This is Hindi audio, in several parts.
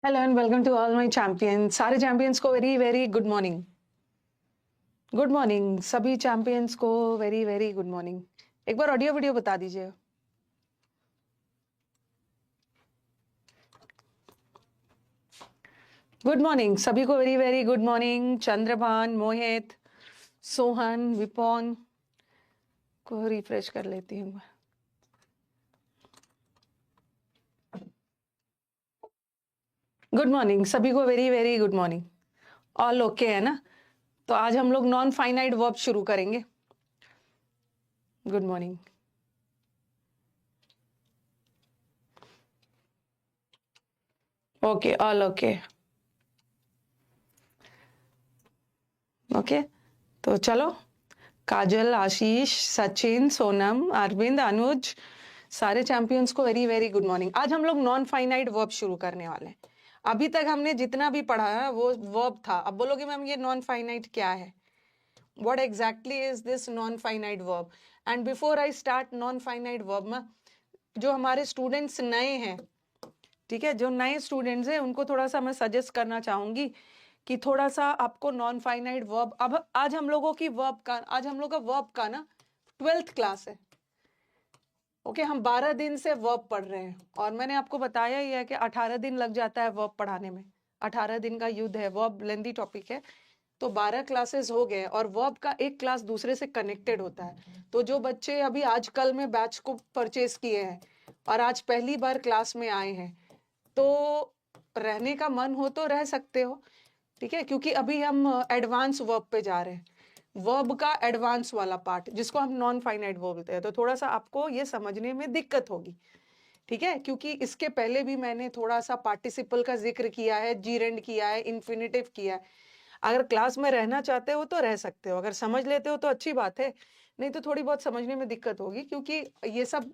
Hello and welcome to all my champions. सारे चैंपियंस को very very good morning. Good morning सभी चैंपियंस को वेरी वेरी गुड मॉर्निंग। एक बार ऑडियो वीडियो बता दीजिए। गुड मॉर्निंग सभी को very very good morning. Chandrabhan, Mohit, Sohan, Vipon को रिफ्रेश कर लेती हूँ। गुड मॉर्निंग सभी को very very good morning. All okay है ना? तो आज हम लोग नॉन फाइनाइट वर्ब शुरू करेंगे। Good morning. Okay, all okay. Okay, तो चलो। काजल, आशीष, सचिन, सोनम, अरविंद, अनुज, सारे चैंपियंस को वेरी वेरी गुड मॉर्निंग। आज हम लोग नॉन फाइनाइट वर्ब शुरू करने वाले हैं। अभी तक हमने जितना भी पढ़ा है वो वर्ब था। अब बोलोगे मैम ये नॉन फाइनाइट क्या है? What exactly is this non-finite verb? And before I start non-finite verb में, जो हमारे स्टूडेंट्स नए हैं, ठीक है, जो नए स्टूडेंट्स हैं उनको थोड़ा सा मैं सजेस्ट करना चाहूंगी कि थोड़ा सा आपको नॉन फाइनाइट वर्ब, अब आज हम लोगों की वर्ब का, आज हम लोग का वर्ब का ना 12th क्लास है। ओके, हम 12 दिन से वर्ब पढ़ रहे हैं और मैंने आपको बताया ही है कि 18 दिन लग जाता है वर्ब पढ़ाने में। 18 दिन का युद्ध है, वर्ब लेंदी टॉपिक है। तो 12 क्लासेस हो गए और वर्ब का एक क्लास दूसरे से कनेक्टेड होता है। तो जो बच्चे अभी आजकल में बैच को परचेज किए हैं और आज पहली बार क्लास में आए हैं, तो रहने का मन हो तो रह सकते हो, ठीक है, क्योंकि अभी हम एडवांस वर्ब पे जा रहे हैं। वर्ब का एडवांस वाला पार्ट जिसको हम नॉन फाइनाइट वर्ब बोलते हैं, तो थोड़ा सा आपको ये समझने में दिक्कत होगी, ठीक है, क्योंकि इसके पहले भी मैंने थोड़ा सा पार्टिसिपल का जिक्र किया है, जीरेंड किया है, इन्फिनेटिव किया है। अगर क्लास में रहना चाहते हो तो रह सकते हो, अगर समझ लेते हो तो अच्छी बात है, नहीं तो थोड़ी बहुत समझने में दिक्कत होगी, क्योंकि ये सब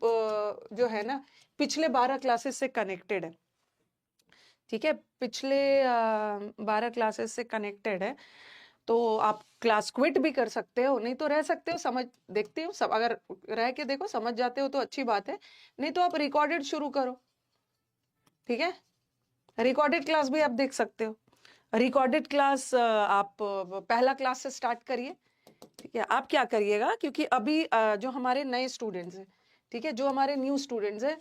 जो है ना पिछले 12 क्लासेस से कनेक्टेड है, ठीक है, पिछले 12 क्लासेस से कनेक्टेड है। तो आप क्लास क्विट भी कर सकते हो, नहीं तो रह सकते हो, समझ देखते हो सब, अगर रह के देखो समझ जाते हो तो अच्छी बात है, नहीं तो आप रिकॉर्डेड शुरू करो, ठीक है। रिकॉर्डेड क्लास भी आप देख सकते हो। रिकॉर्डेड क्लास आप पहला क्लास से स्टार्ट करिए, ठीक है। आप क्या करिएगा, क्योंकि अभी जो हमारे नए स्टूडेंट्स हैं, ठीक है, जो हमारे न्यू स्टूडेंट्स हैं,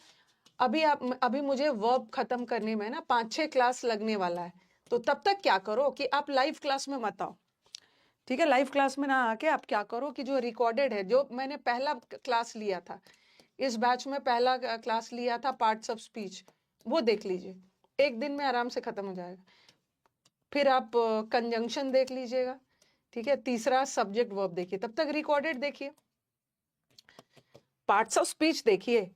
अभी मुझे वर्ब खत्म करने में ना 5-6 क्लास लगने वाला है। तो तब तक क्या करो कि आप लाइव क्लास में मत आओ, ठीक है। लाइव क्लास में ना आके आप क्या करो कि जो रिकॉर्डेड है, जो मैंने पहला क्लास लिया था, इस बैच में पहला क्लास लिया था पार्ट्स ऑफ स्पीच, वो देख लीजिए, एक दिन में आराम से खत्म हो जाएगा। फिर आप कंजंक्शन देख लीजिएगा, ठीक है। तीसरा सब्जेक्ट वर्ब देखिए, तब तक रिकॉर्डेड देखिए, पार्ट्स ऑफ स्पीच देखिए।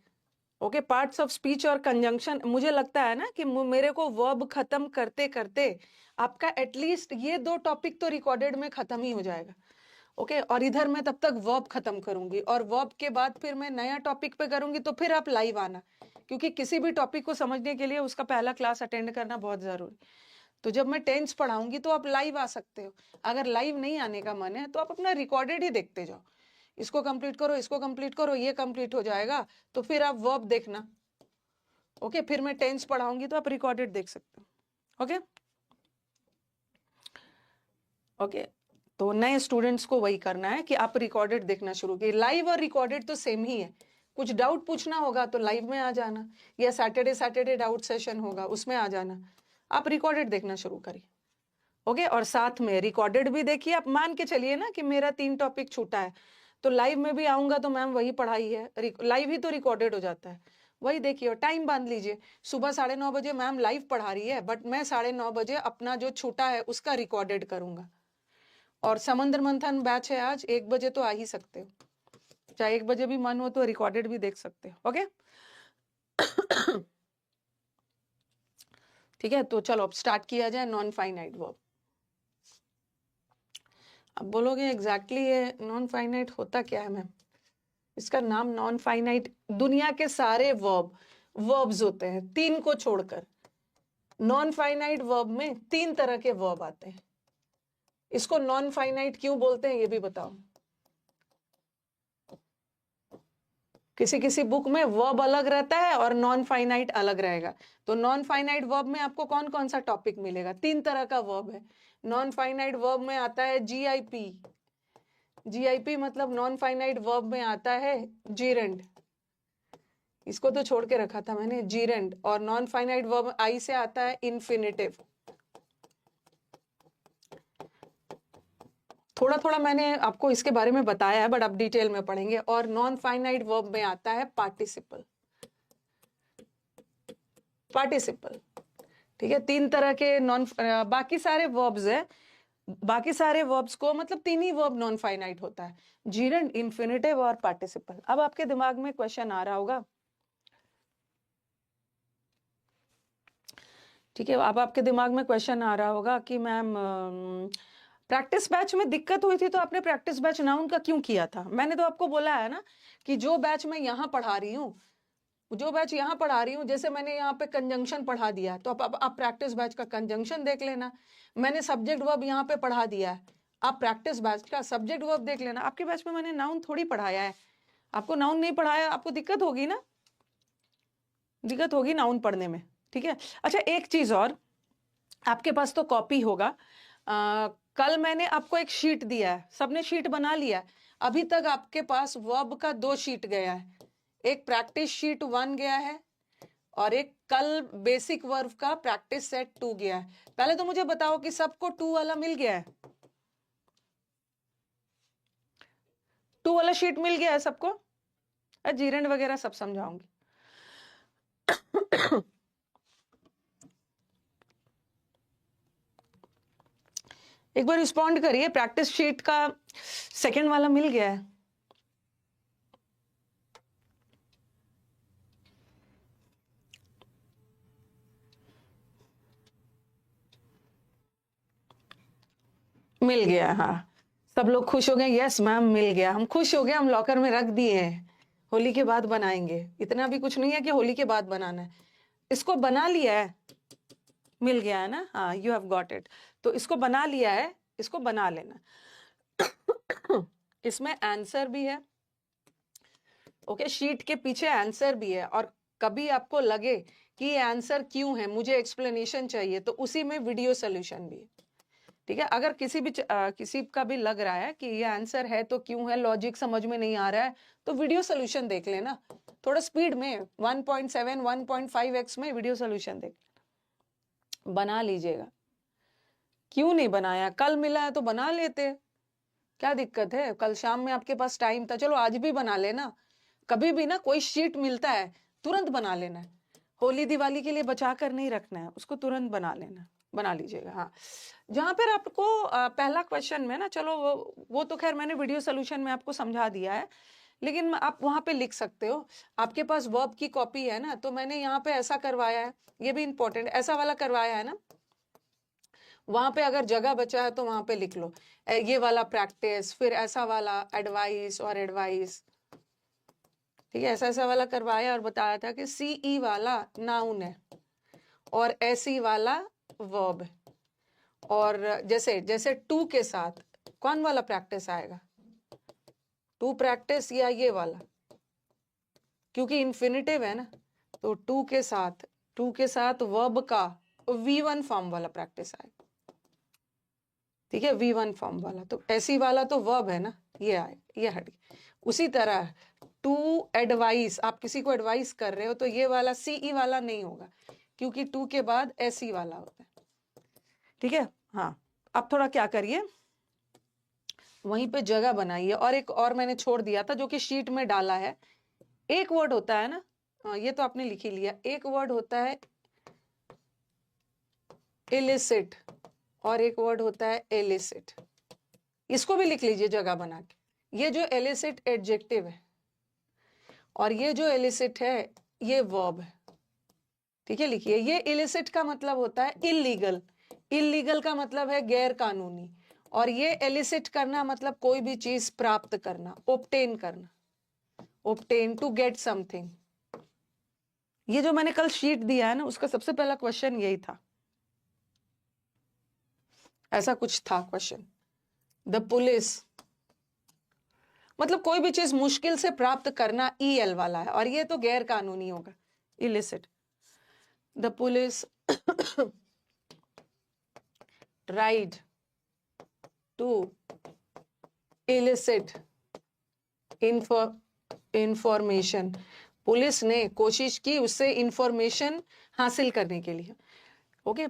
ओके, पार्ट्स ऑफ स्पीच और कंजंक्शन, मुझे लगता है ना कि मेरे को वर्ब खत्म करते करते आपका एटलीस्ट ये 2 टॉपिक तो रिकॉर्डेड में खत्म ही हो जाएगा। ओके, और इधर मैं तब तक वर्ब खत्म करूंगी और वर्ब के बाद फिर मैं नया टॉपिक पे करूंगी, तो फिर आप लाइव आना, क्योंकि किसी भी टॉपिक को समझने के लिए उसका पहला क्लास अटेंड करना बहुत जरूरी। तो जब मैं टेंस पढ़ाऊंगी तो आप लाइव आ सकते हो। अगर लाइव नहीं आने का मन है तो आप अपना रिकॉर्डेड ही देखते जाओ, इसको कंप्लीट करो, इसको कंप्लीट करो, ये कंप्लीट हो जाएगा तो फिर आप वर्ब देखना। ओके, फिर मैं टेंस पढ़ाऊंगी तो आप रिकॉर्डेड देख सकते हो। ओके ओके, तो नए स्टूडेंट्स को वही करना है कि आप रिकॉर्डेड देखना शुरू कीजिए। लाइव और रिकॉर्डेड तो सेम ही है। कुछ डाउट पूछना होगा तो लाइव में आ जाना, या सैटरडे सैटरडे डाउट सेशन होगा उसमें आ जाना। आप रिकॉर्डेड देखना शुरू करिए। ओके, और साथ में रिकॉर्डेड भी देखिए। आप मान के चलिए ना कि मेरा 3 टॉपिक छूटा है, तो लाइव में भी आऊंगा तो मैम वही पढ़ाई है, लाइव ही तो रिकॉर्डेड हो जाता है, वही देखिए। और टाइम बांध लीजिए, सुबह 9:30 बजे मैम लाइव पढ़ा रही है, बट मैं 9:30 बजे अपना जो छूटा है उसका रिकॉर्डेड करूंगा। और समंदर मंथन बैच है आज 1 बजे, तो आ ही सकते हो, चाहे 1 बजे भी मन हो तो रिकॉर्डेड भी देख सकते हो। ओके ठीक है, तो चलो अब स्टार्ट किया जाए नॉन फाइनाइट वर्ब। अब बोलोगे एग्जैक्टली ये नॉन फाइनाइट होता क्या है मैम? इसका नाम नॉन फाइनाइट, दुनिया के सारे वर्ब्स होते हैं 3 को छोड़कर। नॉन फाइनाइट वर्ब में 3 तरह के वर्ब आते हैं। इसको नॉन फाइनाइट क्यों बोलते हैं ये भी बताओ। किसी किसी बुक में वर्ब अलग रहता है और नॉन फाइनाइट अलग रहेगा। तो नॉन फाइनाइट वर्ब में आपको कौन कौन सा टॉपिक मिलेगा? 3 तरह का वर्ब है। नॉन फाइनाइट वर्ब में आता है जीआईपी। जीआईपी मतलब नॉन फाइनाइट वर्ब में आता है जीरेंड, इसको तो छोड़ के रखा था मैंने, जीरेंड। और नॉन फाइनाइट वर्ब आई से आता है इन्फिनिटिव। थोड़ा थोड़ा मैंने आपको इसके बारे में बताया है, बट अब डिटेल में पढ़ेंगे। और नॉन फाइनाइट वर्ब में आता है पार्टिसिपल। पार्टिसिपल, ठीक है। 3 तरह के बाकी सारे वर्ब्स है, बाकी सारे वर्ब्स को मतलब 3 ही वर्ब नॉन फाइनाइट होता है, जीरेंड, इन्फिनिटिव और पार्टिसिपल। अब आपके दिमाग में क्वेश्चन आ रहा होगा, ठीक है, अब आपके दिमाग में क्वेश्चन आ रहा होगा कि मैम प्रैक्टिस बैच में दिक्कत हुई थी तो आपने प्रैक्टिस बैच नाउन का क्यों किया था? मैंने तो आपको बोला है ना कि जो बैच मैं यहाँ पढ़ा रही हूँ, जो बैच यहाँ पढ़ा रही हूँ, जैसे मैंने यहाँ पे कंजंक्शन पढ़ा दिया है तो आप प्रैक्टिस बैच का कंजंक्शन देख लेना। मैंने सब्जेक्ट वर्ब यहाँ पे पढ़ा दिया है, आप प्रैक्टिस बैच का सब्जेक्ट वर्ब देख लेना। आपके बैच में मैंने नाउन थोड़ी पढ़ाया है, आपको नाउन नहीं पढ़ाया, आपको दिक्कत होगी ना, दिक्कत होगी नाउन पढ़ने में, ठीक है। अच्छा, एक चीज और, आपके पास तो कॉपी होगा, कल मैंने आपको एक शीट दिया है, सबने शीट बना लिया है। अभी तक आपके पास वर्ब का 2 शीट गया है, एक प्रैक्टिस शीट 1 गया है और एक कल बेसिक वर्ब का प्रैक्टिस सेट 2 गया है। पहले तो मुझे बताओ कि सबको 2 वाला मिल गया है? 2 वाला शीट मिल गया है सबको? जीरेंड वगैरह सब समझाऊंगी। एक बार रिस्पॉन्ड करिए, प्रैक्टिस शीट का सेकंड वाला मिल गया है? मिल गया, हाँ। सब लोग खुश हो गए, यस मैम मिल गया, हम खुश हो गए, हम लॉकर में रख दिए हैं, होली के बाद बनाएंगे। इतना भी कुछ नहीं है कि होली के बाद बनाना है, इसको बना लिया है, मिल गया है ना, हाँ, यू हैव गॉट इट। तो इसको बना लिया है, इसको बना लेना। इसमें आंसर भी है, ओके, शीट के पीछे आंसर भी है। और कभी आपको लगे कि ये आंसर क्यों है, मुझे एक्सप्लेनेशन चाहिए, तो उसी में वीडियो सोल्यूशन भी है, ठीक है। अगर किसी का भी लग रहा है कि ये आंसर है तो क्यों है, लॉजिक समझ में नहीं आ रहा है, तो वीडियो सोल्यूशन देख लेना, थोड़ा स्पीड में 1.7 1.5x में वीडियो सोल्यूशन देख बना लीजिएगा। क्यों नहीं बनाया? कल मिला है तो बना लेते, क्या दिक्कत है? कल शाम में आपके पास टाइम था, चलो आज भी बना लेना। कभी भी ना कोई शीट मिलता है तुरंत बना लेना है, होली दिवाली के लिए बचा कर नहीं रखना है, उसको तुरंत बना लेना, बना लीजिएगा। हाँ, जहां पर आपको पहला क्वेश्चन में ना, चलो वो तो खैर मैंने वीडियो सोल्यूशन में आपको समझा दिया है, लेकिन आप वहां पे लिख सकते हो। आपके पास वर्ब की कॉपी है ना, तो मैंने यहाँ पे ऐसा करवाया है, ये भी इंपॉर्टेंट, ऐसा वाला करवाया है ना, वहां पे अगर जगह बचा है तो वहां पे लिख लो ये वाला प्रैक्टिस, फिर ऐसा वाला एडवाइस और एडवाइस, ठीक है, ऐसा ऐसा वाला करवाया और बताया था कि सीई वाला नाउन है और एसी वाला वर्ब है। और जैसे जैसे टू के साथ कौन वाला प्रैक्टिस आएगा, टू प्रैक्टिस या ये वाला, क्योंकि इन्फिनिटिव है ना, तो टू के साथ वर्ब का V1 फॉर्म वाला प्रैक्टिस आएगा, ठीक है, V1 फॉर्म वाला। तो ऐसी वाला तो वर्ब है ना, ये आए, ये हट गया। उसी तरह टू एडवाइस, आप किसी को एडवाइस कर रहे हो तो ये वाला सीई वाला नहीं होगा, क्योंकि टू के बाद ऐसी वाला होता है, ठीक है। हाँ, अब थोड़ा क्या करिए, वहीं पे जगह बनाइए। और एक और मैंने छोड़ दिया था जो कि शीट में डाला है, एक वर्ड होता है ना, ये तो आपने लिख ही लिया, एक वर्ड होता है इलिसिट और एक वर्ड होता है एलिसिट, इसको भी लिख लीजिए जगह बना के। ये जो एलिसिट एडजेक्टिव है और ये जो एलिसिट है ये वर्ब है, ठीक है, लिखिए। ये इलिसिट का मतलब होता है इलीगल, इलीगल का मतलब है गैर कानूनी, और ये एलिसिट करना मतलब कोई भी चीज प्राप्त करना, ओब्टेन करना, ओब्टेन, टू गेट समथिंग। ये जो मैंने कल शीट दिया है ना, उसका सबसे पहला क्वेश्चन यही था, ऐसा कुछ था क्वेश्चन। द पुलिस मतलब कोई भी चीज मुश्किल से प्राप्त करना EL वाला है, और ये तो गैर कानूनी होगा, illicit. The police tried to elicit information, police ने कोशिश की उससे इंफॉर्मेशन हासिल करने के लिए, ओके,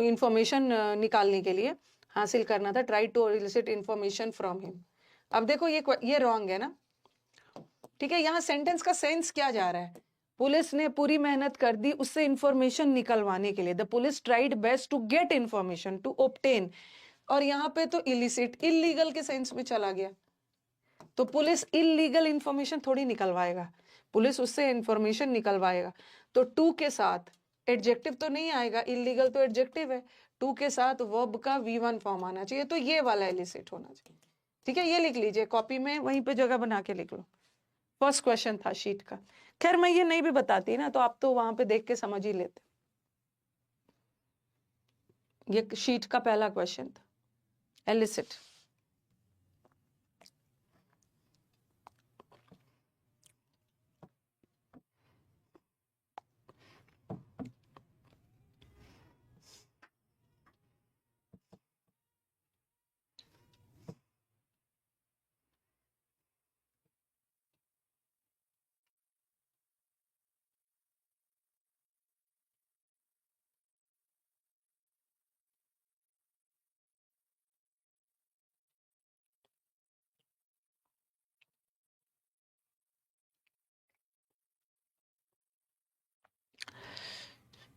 इंफॉर्मेशन निकालने के लिए, हासिल करना था, try to elicit information from him. अब देखो ये रॉन्ग है ना, ठीक है। यहाँ सेंटेंस का सेंस क्या जा रहा है, पुलिस ने पूरी मेहनत कर दी उससे इंफॉर्मेशन निकलवाने के लिए, the police tried best to get information, to obtain, और यहाँ पे तो इलिसिट, इलीगल के सेंस में चला गया, तो पुलिस इलीगल इंफॉर्मेशन थोड़ी निकलवाएगा, पुलिस उससे इंफॉर्मेशन निकलवाएगा। तो टू के साथ एडजेक्टिव तो नहीं आएगा, इलीगल तो एडजेक्टिव है, टू के साथ वर्ब का V1 फॉर्म आना चाहिए, तो ये वाला इलिसिट होना चाहिए, ठीक है। ये लिख लीजिए कॉपी में, वहीं पे जगह बना के लिख लो। फर्स्ट क्वेश्चन था शीट का। खैर मैं ये नहीं भी बताती ना, तो आप तो वहां पे देख के समझ ही लेते। ये शीट का पहला क्वेश्चन था, एलिसिट।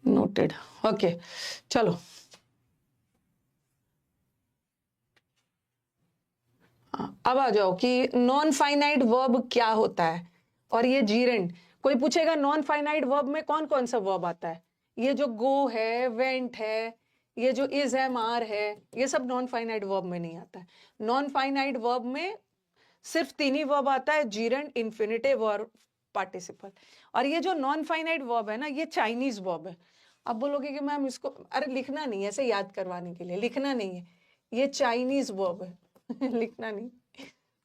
Noted, okay. चलो अब आ जाओ कि नॉन फाइनाइट वर्ब क्या होता है, और ये जीरेंड। कोई पूछेगा नॉन फाइनाइट वर्ब में कौन कौन सा वर्ब आता है, ये जो गो है, वेंट है, ये जो इज एम आर है, ये सब नॉन फाइनाइट वर्ब में नहीं आता है। नॉन फाइनाइट वर्ब में सिर्फ 3 ही वर्ब आता है, जीरेंड, इन्फिनिटिव और पार्टिसिपल। और ये जो नॉन फाइनाइट वर्ब है ना, ये चाइनीज वर्ब है। अब बोलोगे कि मैम इसको, अरे लिखना नहीं है, ऐसे याद करवाने के लिए लिखना नहीं है, ये चाइनीज वर्ब है लिखना नहीं,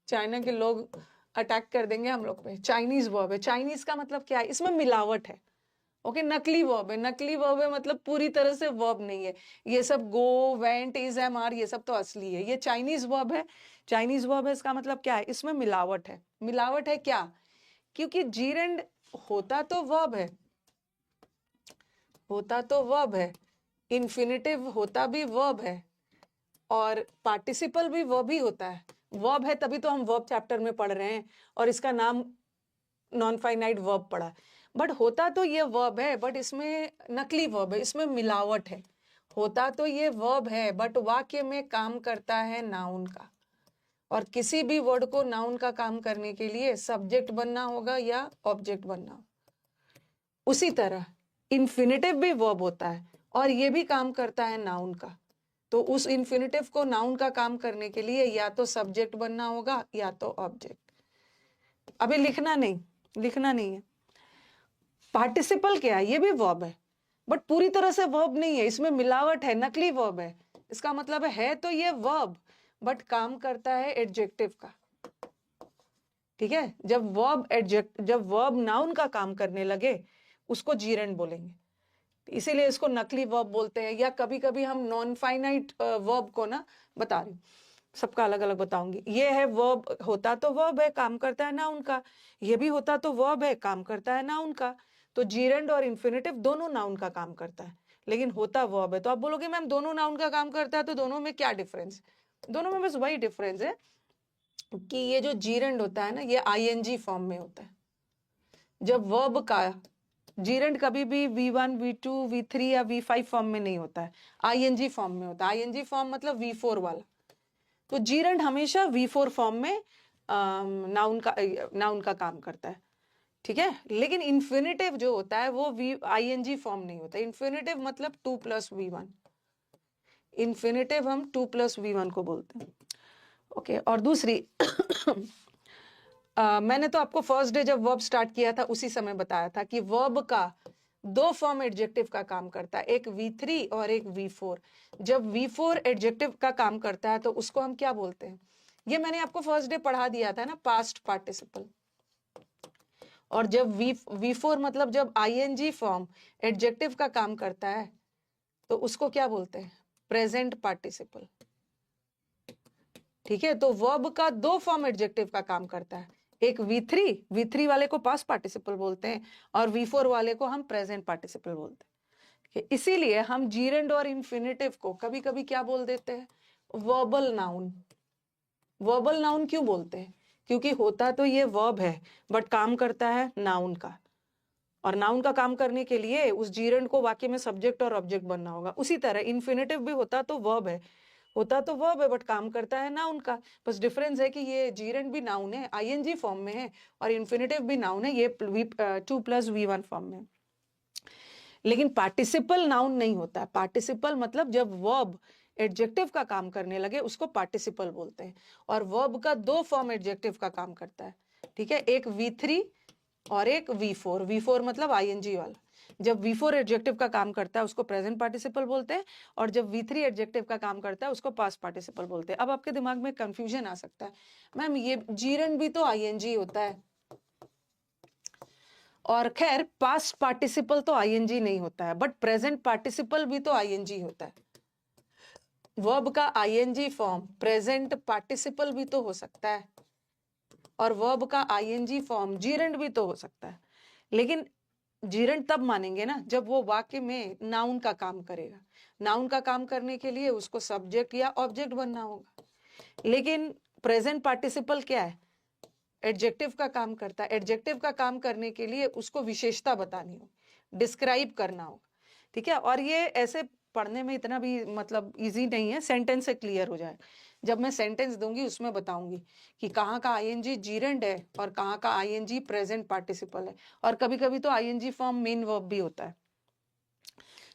चाइना के लोग अटैक कर देंगे हम लोग पे। चाइनीज वर्ब है, चाइनीज का मतलब क्या है, इसमें मिलावट है, ओके। नकली वर्ब है, नकली वर्ब है मतलब पूरी तरह से वर्ब नहीं है। ये सब गो, वेंट, इज, एम, आर, ये सब तो असली है, ये चाइनीज वर्ब है। चाइनीज वर्ब है, इसका मतलब क्या है, इसमें मिलावट है। मिलावट है क्या, क्योंकि जीरेंड होता तो वर्ब है, होता तो वर्ब है, इन्फिनिटिव होता भी वर्ब है, और पार्टिसिपल भी वर्ब ही होता है। वर्ब है तभी तो हम वर्ब चैप्टर में पढ़ रहे हैं, और इसका नाम नॉन फाइनाइट वर्ब पढ़ा। बट होता तो ये वर्ब है, बट इसमें नकली वर्ब है, इसमें मिलावट है। होता तो ये वर्ब है, बट वाक्य में काम करता है नाउन का, और किसी भी वर्ड को नाउन का काम करने के लिए सब्जेक्ट बनना होगा या ऑब्जेक्ट बनना होगा। उसी तरह इन्फिनिटिव भी वर्ब होता है, और ये भी काम करता है नाउन का। तो उस इन्फिनिटिव को नाउन का काम करने के लिए या तो सब्जेक्ट बनना होगा या तो ऑब्जेक्ट। अभी लिखना नहीं, लिखना नहीं है। पार्टिसिपल क्या है, ये भी वर्ब है, बट पूरी तरह से वर्ब नहीं है, इसमें मिलावट है, नकली वर्ब है। इसका मतलब है तो ये वर्ब, बट काम करता है एडजेक्टिव का, ठीक है। जब वर्ब नाउन का काम करने लगे उसको जीरेंड बोलेंगे, इसीलिए इसको नकली वर्ब बोलते हैं। या कभी कभी हम नॉन फाइनाइट वर्ब को ना, बता रही हूँ, सबका अलग अलग बताऊंगी। ये है वर्ब, होता तो वर्ब है, काम करता है नाउन का, ये भी होता तो वर्ब है, काम करता है नाउन का। तो जीरेंड और इन्फिनिटिव दोनों नाउन का काम करता है, लेकिन होता वर्ब है। तो आप बोलोगे मैम दोनों नाउन का काम करता है, तो दोनों में क्या डिफरेंस, दोनों में बस वही डिफरेंस है कि ये जो जीरेंड होता है ना, ये आईएनजी फॉर्म में होता है, जब वर्ब का जीरेंड कभी भी V1, V2, V3 या V5 फॉर्म में नहीं होता है, आईएनजी फॉर्म में होता है। आईएनजी फॉर्म मतलब V4 वाला। तो जीरेंड हमेशा V4 फॉर्म में नाउन का काम करता है, ठीक है। लेकिन इन्फिनिटिव जो होता है वो आईएनजी फॉर्म नहीं होता। इन्फिनिटिव मतलब 2+V1, इन्फिनिटिव हम 2+V1 को बोलते हैं, ओके। और दूसरी मैंने तो आपको फर्स्ट डे जब वर्ब स्टार्ट किया था उसी समय बताया था कि वर्ब का 2 फॉर्म एडजेक्टिव का काम करता है, एक V3 और एक V4। जब V4 एडजेक्टिव का काम करता है तो उसको हम क्या बोलते हैं, ये मैंने आपको फर्स्ट डे पढ़ा दिया था ना, पास्ट पार्टिसिपल। और जब V4 मतलब जब आईएनजी फॉर्म एडजेक्टिव का काम करता है तो उसको क्या बोलते हैं? Present participle. ठीक है, तो वर्ब का दो फॉर्म एडजेक्टिव का काम करता है, एक V3 वाले को पास्ट पार्टिसिपल बोलते हैं और V4 वाले को हम प्रेजेंट पार्टिसिपल बोलते हैं। इसीलिए हम जीरेंड और इंफिनिटिव को कभी कभी क्या बोल देते हैं? Verbal noun. वर्बल नाउन क्यों बोलते हैं? क्योंकि होता तो ये वर्ब है बट काम करता है नाउन का, और नाउन का काम करने के लिए उस जीरेंड को वाक्य में सब्जेक्ट और ऑब्जेक्ट बनना होगा। उसी तरह इन्फिनेटिव भी होता तो वर्ब है, बट काम करता है नाउन का। बस डिफरेंस है कि ये जीरेंड भी नाउन है, आईएनजी फॉर्म में है, और इन्फिनेटिव भी नाउन है, ये 2+V1 फॉर्म में। लेकिन पार्टिसिपल नाउन नहीं होता है। पार्टिसिपल मतलब जब वर्ब एडजेक्टिव का काम करने लगे उसको पार्टिसिपल बोलते हैं, और वर्ब का दो फॉर्म एडजेक्टिव का काम करता है। ठीक है, एक V3 और एक V4। V4 मतलब आईएनजी वाला। जब V4 एडजेक्टिव का काम करता है उसको प्रेजेंट पार्टिसिपल बोलते हैं, और जब V3 एडजेक्टिव का काम करता है उसको पास्ट पार्टिसिपल बोलते हैं। अब आपके दिमाग में कंफ्यूजन आ सकता है, मैम ये जीरेंड भी तो आईएनजी होता है, और खैर पास्ट पार्टिसिपल तो आईएनजी नहीं होता है, बट प्रेजेंट पार्टिसिपल भी तो आईएनजी होता है। वर्ब का आईएनजी फॉर्म प्रेजेंट पार्टिसिपल भी तो हो सकता है, और वर्ब का आईएनजी फॉर्म जीरेंड भी तो हो सकता है। लेकिन जीरेंड तब मानेंगे ना जब वो वाक्य में नाउन का काम करेगा। नाउन का काम करने के लिए उसको सब्जेक्ट या ऑब्जेक्ट बनना होगा। लेकिन प्रेजेंट पार्टिसिपल क्या है? एडजेक्टिव का काम करता है। एडजेक्टिव का काम करने के लिए उसको विशेषता बतानी होगी, डिस्क्राइब करना होगा। ठीक है, और ये ऐसे पढ़ने में इतना भी मतलब इजी नहीं है, सेंटेंस से क्लियर हो जाए। जब मैं सेंटेंस दूंगी उसमें बताऊंगी कि कहाँ का आईएनजी जीरेंड है और कहाँ का आईएनजी प्रेजेंट पार्टिसिपल है, और कभी कभी तो आईएनजी फॉर्म मेन वर्ब भी होता है।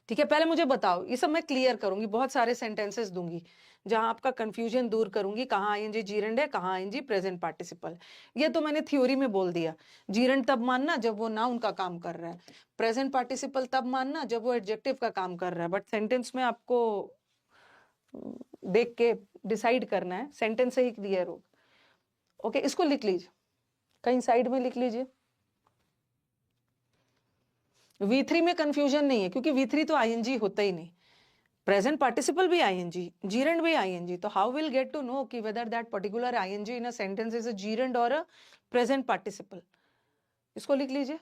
ठीक है, पहले मुझे बताओ, ये सब मैं क्लियर करूंगी, बहुत सारे सेंटेंसेस दूंगी जहां आपका कंफ्यूजन दूर करूंगी, कहाँ आईएनजी जीरेंड है, कहाँ आईएनजी प्रेजेंट पार्टिसिपल। ये तो मैंने थ्योरी में बोल दिया। जीरेंड तब मानना जब वो नाउन का काम कर रहा है, प्रेजेंट पार्टिसिपल तब मानना जब वो एडजेक्टिव का काम कर रहा है। बट सेंटेंस में आपको देख के डिसाइड करना है, सेंटेंस से ही क्लियर हो। ओके, इसको लिख लीजिए, कहीं साइड में लिख लीजिए। V3 में कंफ्यूजन नहीं है क्योंकि V3 तो आईएनजी होता ही नहीं, प्रेजेंट पार्टिसिपल भी आईएनजी, जीरेंड भी आईएनजी। तो how will get to know कि whether that particular ING in a sentence is a gerund और अ प्रेजेंट पार्टिसिपल? इसको लिख लीजिए।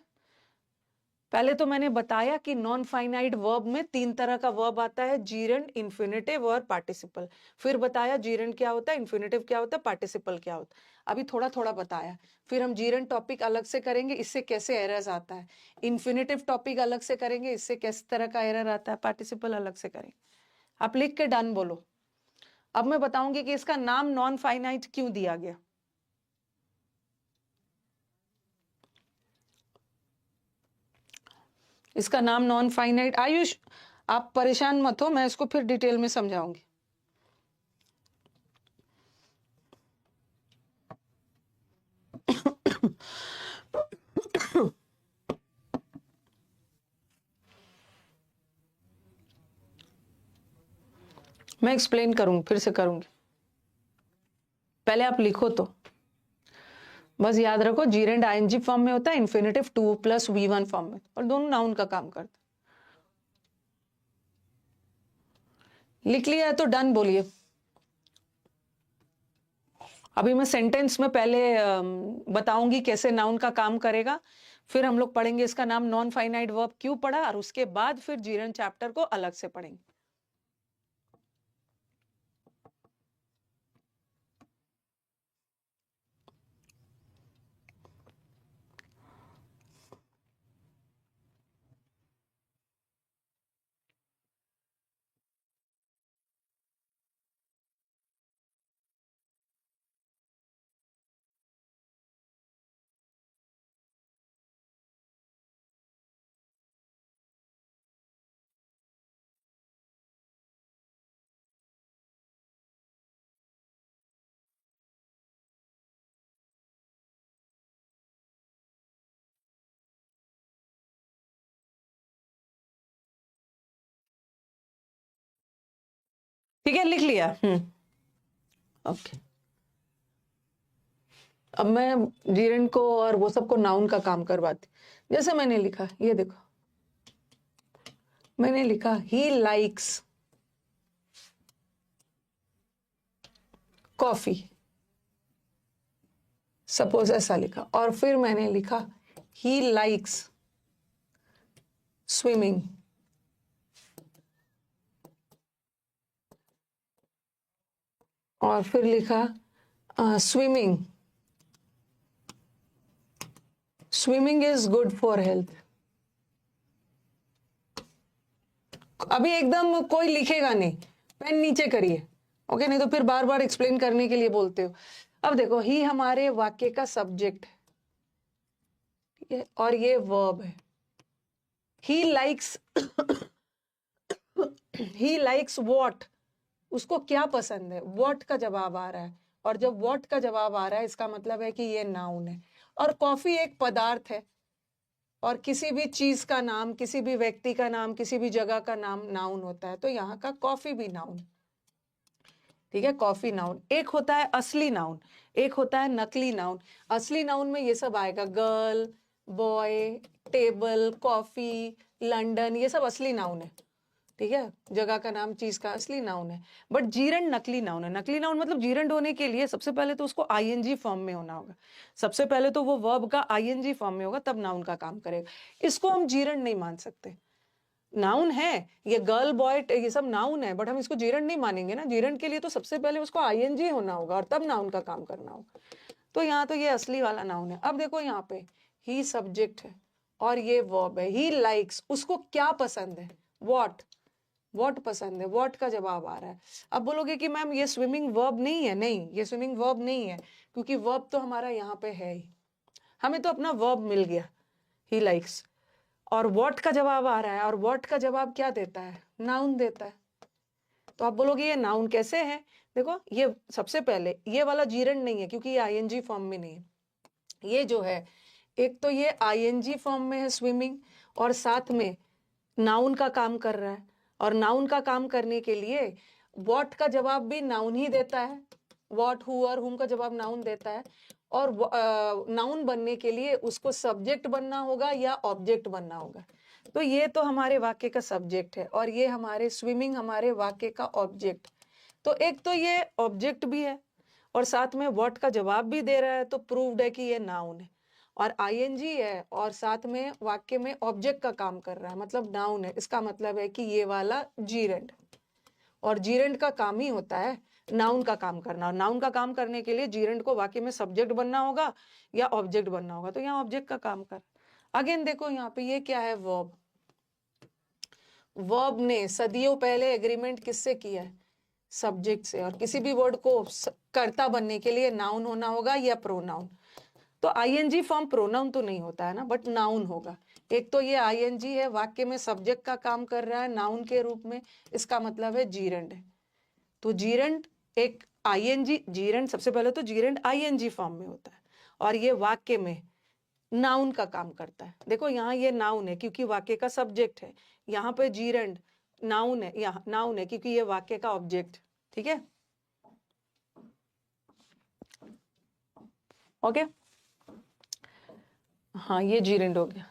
पहले तो मैंने बताया कि नॉन फाइनाइट वर्ब में तीन तरह का वर्ब आता है, जीरेंड, इन्फिनेटिव और पार्टिसिपल। फिर बताया जीरेंड क्या होता है, इन्फिनेटिव क्या होता है, पार्टिसिपल क्या होता है। अभी थोड़ा थोड़ा बताया। फिर हम जीरेंड टॉपिक अलग से करेंगे, इससे कैसे एरर्स आता है। इन्फिनेटिव टॉपिक अलग से करेंगे, इससे किस तरह का एरर आता है। पार्टिसिपल अलग से करेंगे। आप लिख के डन बोलो। अब मैं बताऊंगी कि इसका नाम नॉन फाइनाइट क्यों दिया गया। इसका नाम नॉन फाइनाइट, आयुष आप परेशान मत हो, मैं इसको फिर डिटेल में समझाऊंगी। मैं एक्सप्लेन करूंगी, फिर से करूंगी। पहले आप लिखो तो बस याद रखो, जीरेंड आईएनजी फॉर्म में होता है, इन्फिनेटिव 2+V1 फॉर्म में, और दोनों नाउन का काम करता है। लिख लिया है तो डन बोलिए। अभी मैं सेंटेंस में पहले बताऊंगी कैसे नाउन का काम करेगा, फिर हम लोग पढ़ेंगे इसका नाम नॉन फाइनाइट वर्ब क्यों पढ़ा, और उसके बाद फिर जीरेंड चैप्टर को अलग से पढ़ेंगे। ठीक है, लिख लिया। ओके। अब मैं जीरन को और वो सबको नाउन का काम करवाती। जैसे मैंने लिखा, ये देखो, मैंने लिखा ही लाइक्स कॉफी, सपोज ऐसा लिखा, और फिर मैंने लिखा ही लाइक्स स्विमिंग, और फिर लिखा swimming, swimming is good for health. अभी एकदम कोई लिखेगा नहीं, पेन नीचे करिए, ओके, नहीं तो फिर बार बार एक्सप्लेन करने के लिए बोलते हो। अब देखो, ही हमारे वाक्य का सब्जेक्ट है, ठीक है, और ये वर्ब है। He likes he likes what, उसको क्या पसंद है, वॉट का जवाब आ रहा है, और जब वॉट का जवाब आ रहा है इसका मतलब है कि ये नाउन है। और कॉफी एक पदार्थ है, और किसी भी चीज का नाम, किसी भी व्यक्ति का नाम, किसी भी जगह का नाम नाउन होता है, तो यहाँ का कॉफी भी नाउन, ठीक है, कॉफी नाउन। एक होता है असली नाउन, एक होता है नकली नाउन। असली नाउन में ये सब आएगा, girl, boy, table, coffee, London, ये सब असली नाउन है, ठीक है, जगह का नाम, चीज का असली नाउन है। बट जीरंड नकली नाउन है। नकली नाउन मतलब जीरंड होने के लिए सबसे पहले तो उसको आईएनजी फॉर्म में होना होगा, सबसे पहले तो वो वर्ब का आईएनजी फॉर्म में होगा, तब नाउन का काम करेगा। इसको हम जीरंड नहीं मान सकते। नाउन है, ये गर्ल बॉय ये सब नाउन है, बट हम इसको जीरंड नहीं मानेंगे ना। जीरंड के लिए तो सबसे पहले उसको आईएनजी होना होगा और तब नाउन का काम करना होगा। तो यहाँ तो ये असली वाला नाउन है। अब देखो यहाँ पे ही सब्जेक्ट है और ये वर्ब है। ही लाइक्स, उसको क्या पसंद है, वॉट, वॉट पसंद है, वॉट का जवाब आ रहा है। अब बोलोगे कि मैम ये स्विमिंग वर्ब नहीं है, नहीं, ये स्विमिंग वर्ब नहीं है, क्योंकि वर्ब तो हमारा यहाँ पे है ही, हमें तो अपना वर्ब मिल गया, ही लाइक्स, और वॉट का जवाब आ रहा है, और वॉट का जवाब क्या देता है, नाउन देता है। तो आप बोलोगे ये नाउन कैसे है, देखो ये सबसे पहले ये वाला जीरंड नहीं है, क्योंकि ये आईएनजी फॉर्म में नहीं है। ये जो है, एक तो ये आईएनजी फॉर्म में है स्विमिंग, और साथ में नाउन का काम कर रहा है, और नाउन का काम करने के लिए व्हाट का जवाब भी नाउन ही देता है, व्हाट, हु और हुम का जवाब नाउन देता है। और नाउन बनने के लिए उसको सब्जेक्ट बनना होगा या ऑब्जेक्ट बनना होगा। तो ये तो हमारे वाक्य का सब्जेक्ट है, और ये हमारे स्विमिंग हमारे वाक्य का ऑब्जेक्ट। तो एक तो ये ऑब्जेक्ट भी है, और साथ में व्हाट का जवाब भी दे रहा है, तो प्रूव्ड है कि ये नाउन है। और आईएनजी है, और साथ में वाक्य में ऑब्जेक्ट का काम कर रहा है, मतलब नाउन है। इसका मतलब है कि ये वाला जीरेंड, और जीरेंड का काम ही होता है नाउन का काम करना, और नाउन का काम करने के लिए जीरेंड को वाक्य में सब्जेक्ट बनना होगा या ऑब्जेक्ट बनना होगा। तो यहाँ ऑब्जेक्ट का काम कर। अगेन देखो यहाँ पे ये क्या है, वर्ब। वर्ब ने सदियों पहले एग्रीमेंट किससे किया है, सब्जेक्ट से। और किसी भी वर्ड को कर्ता बनने के लिए नाउन होना होगा या प्रोनाउन। तो आईएनजी फॉर्म प्रोनाउन तो नहीं होता है ना, बट नाउन होगा। एक तो ये आईएनजी है, वाक्य में सब्जेक्ट का काम कर रहा है नाउन के रूप में, इसका मतलब है जीरंड है। तो जीरंड एक आईएनजी, जीरंड सबसे पहले तो जीरंड आईएनजी फॉर्म में होता है, और ये वाक्य में नाउन का काम करता है। देखो यहाँ ये नाउन है क्योंकि वाक्य का सब्जेक्ट है, यहाँ पे जीरंड नाउन है, यहाँ नाउन है क्योंकि ये वाक्य का ऑब्जेक्ट, ठीक है, ओके। हाँ ये जीरंड हो गया।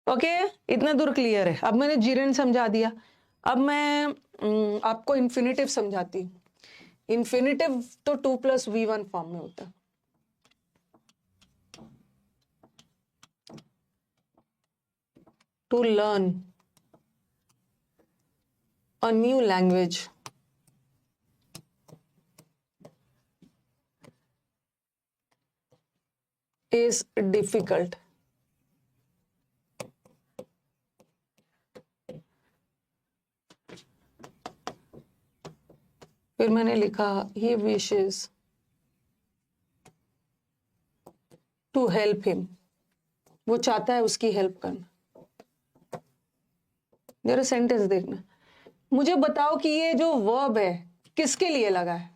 ओके, इतना दूर क्लियर है। अब मैंने जीरेंड समझा दिया। अब मैं आपको इन्फिनेटिव समझाती हूँ। इन्फिनेटिव तो 2+V1 फॉर्म में होता है। To learn a new language is difficult. फिर मैंने लिखा he wishes to help him, वो चाहता है उसकी हेल्प करना। जरा सेंटेंस देखना, मुझे बताओ कि ये जो वर्ब है किसके लिए लगा है?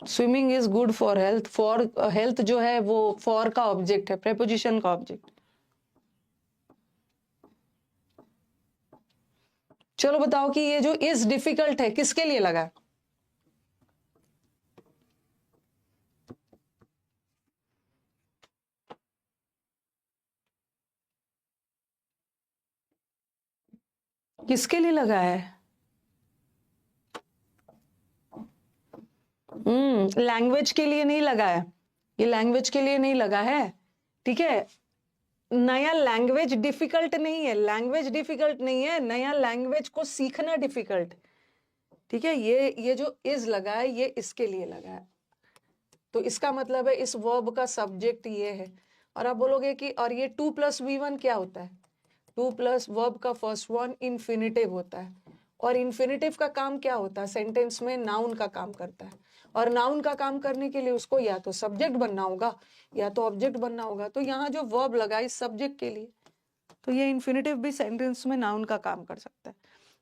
Swimming is good for health. For health जो है वो फॉर का ऑब्जेक्ट है, प्रेपोजिशन का ऑब्जेक्ट। चलो बताओ कि ये जो इज डिफिकल्ट है किसके लिए लगा है? किसके लिए लगा है? लैंग्वेज के लिए नहीं लगा है, ये लैंग्वेज के लिए नहीं लगा है, ठीक है। नया लैंग्वेज डिफिकल्ट नहीं है, लैंग्वेज डिफिकल्ट नहीं है, नया लैंग्वेज को सीखना डिफिकल्ट, ठीक है। ये जो इज लगा है ये इसके लिए लगा है, तो इसका मतलब है इस वर्ब का सब्जेक्ट ये है। और आप बोलोगे कि और ये 2+V1 क्या होता है? 2+ वर्ब का फर्स्ट वन इन्फिनिटिव होता है, और इन्फिनिटिव का काम क्या होता है? सेंटेंस में नाउन का काम करता है, और नाउन का काम करने के लिए उसको या तो सब्जेक्ट बनना होगा या तो ऑब्जेक्ट बनना होगा। तो यहाँ जो वर्ब लगा इस सब्जेक्ट के लिए, तो ये इन्फिनिटिव भी सेंटेंस में नाउन का काम कर सकता है।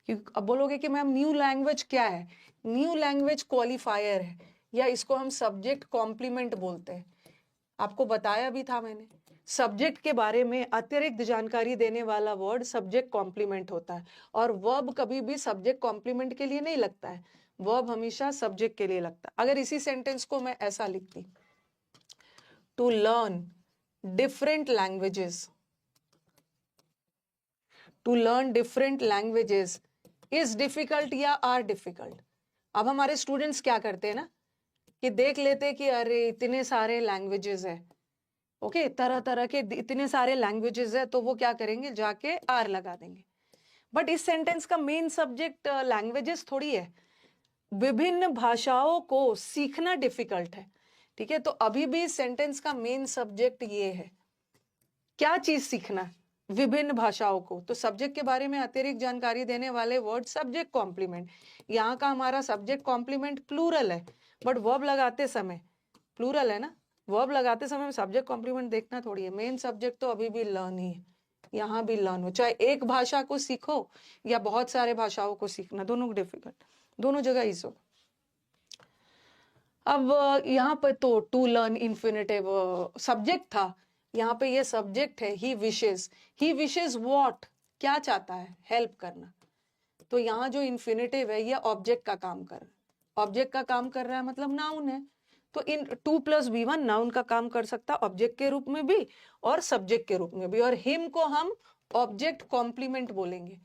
क्योंकि अब बोलोगे कि मैम न्यू लैंग्वेज क्या है? न्यू लैंग्वेज क्वालिफायर है, या इसको हम सब्जेक्ट कॉम्प्लीमेंट बोलते हैं। आपको बताया भी था मैंने, सब्जेक्ट के बारे में अतिरिक्त जानकारी देने वाला वर्ड सब्जेक्ट कॉम्प्लीमेंट होता है, और वर्ब कभी भी सब्जेक्ट कॉम्प्लीमेंट के लिए नहीं लगता है, वर्ब हमेशा सब्जेक्ट के लिए लगता है। अगर इसी सेंटेंस को मैं ऐसा लिखती, to learn different languages, to learn different languages is difficult या आर डिफिकल्ट। अब हमारे स्टूडेंट्स क्या करते हैं ना कि देख लेते कि अरे इतने सारे लैंग्वेजेस है, ओके, तरह तरह के इतने सारे लैंग्वेजेस है, तो वो क्या करेंगे, जाके आर लगा देंगे। बट इस सेंटेंस का मेन सब्जेक्ट लैंग्वेजेस थोड़ी है, विभिन्न भाषाओं को सीखना डिफिकल्ट है, ठीक है। तो अभी भी सेंटेंस का मेन सब्जेक्ट ये है, क्या चीज सीखना है? विभिन्न भाषाओं को। तो सब्जेक्ट के बारे में अतिरिक्त जानकारी देने वाले वर्ड सब्जेक्ट कॉम्प्लीमेंट। यहाँ का हमारा सब्जेक्ट कॉम्प्लीमेंट प्लूरल है, बट वर्ब लगाते समय प्लूरल है ना, वर्ब लगाते समय सब्जेक्ट कॉम्प्लीमेंट देखना थोड़ी है। मेन सब्जेक्ट तो अभी भी लर्न ही है, यहाँ भी लर्न हो, चाहे एक भाषा को सीखो या बहुत सारे भाषाओं को सीखना, दोनों डिफिकल्ट, दोनों जगह इज हो। अब यहाँ पे तो टू लर्न इन्फिनिटिव सब्जेक्ट था, यहाँ पे ये सब्जेक्ट है ही विशेस। ही विशेस व्हाट, क्या चाहता है? हेल्प करना। तो यहाँ जो इन्फिनिटिव है ये ऑब्जेक्ट का काम कर रहा है, ऑब्जेक्ट का काम कर रहा है मतलब नाउन है। तो इन 2+V1 नाउन का काम कर सकता है ऑब्जेक्ट के रूप में भी और सब्जेक्ट के रूप में भी, और हिम को हम ऑब्जेक्ट कॉम्प्लीमेंट बोलेंगे।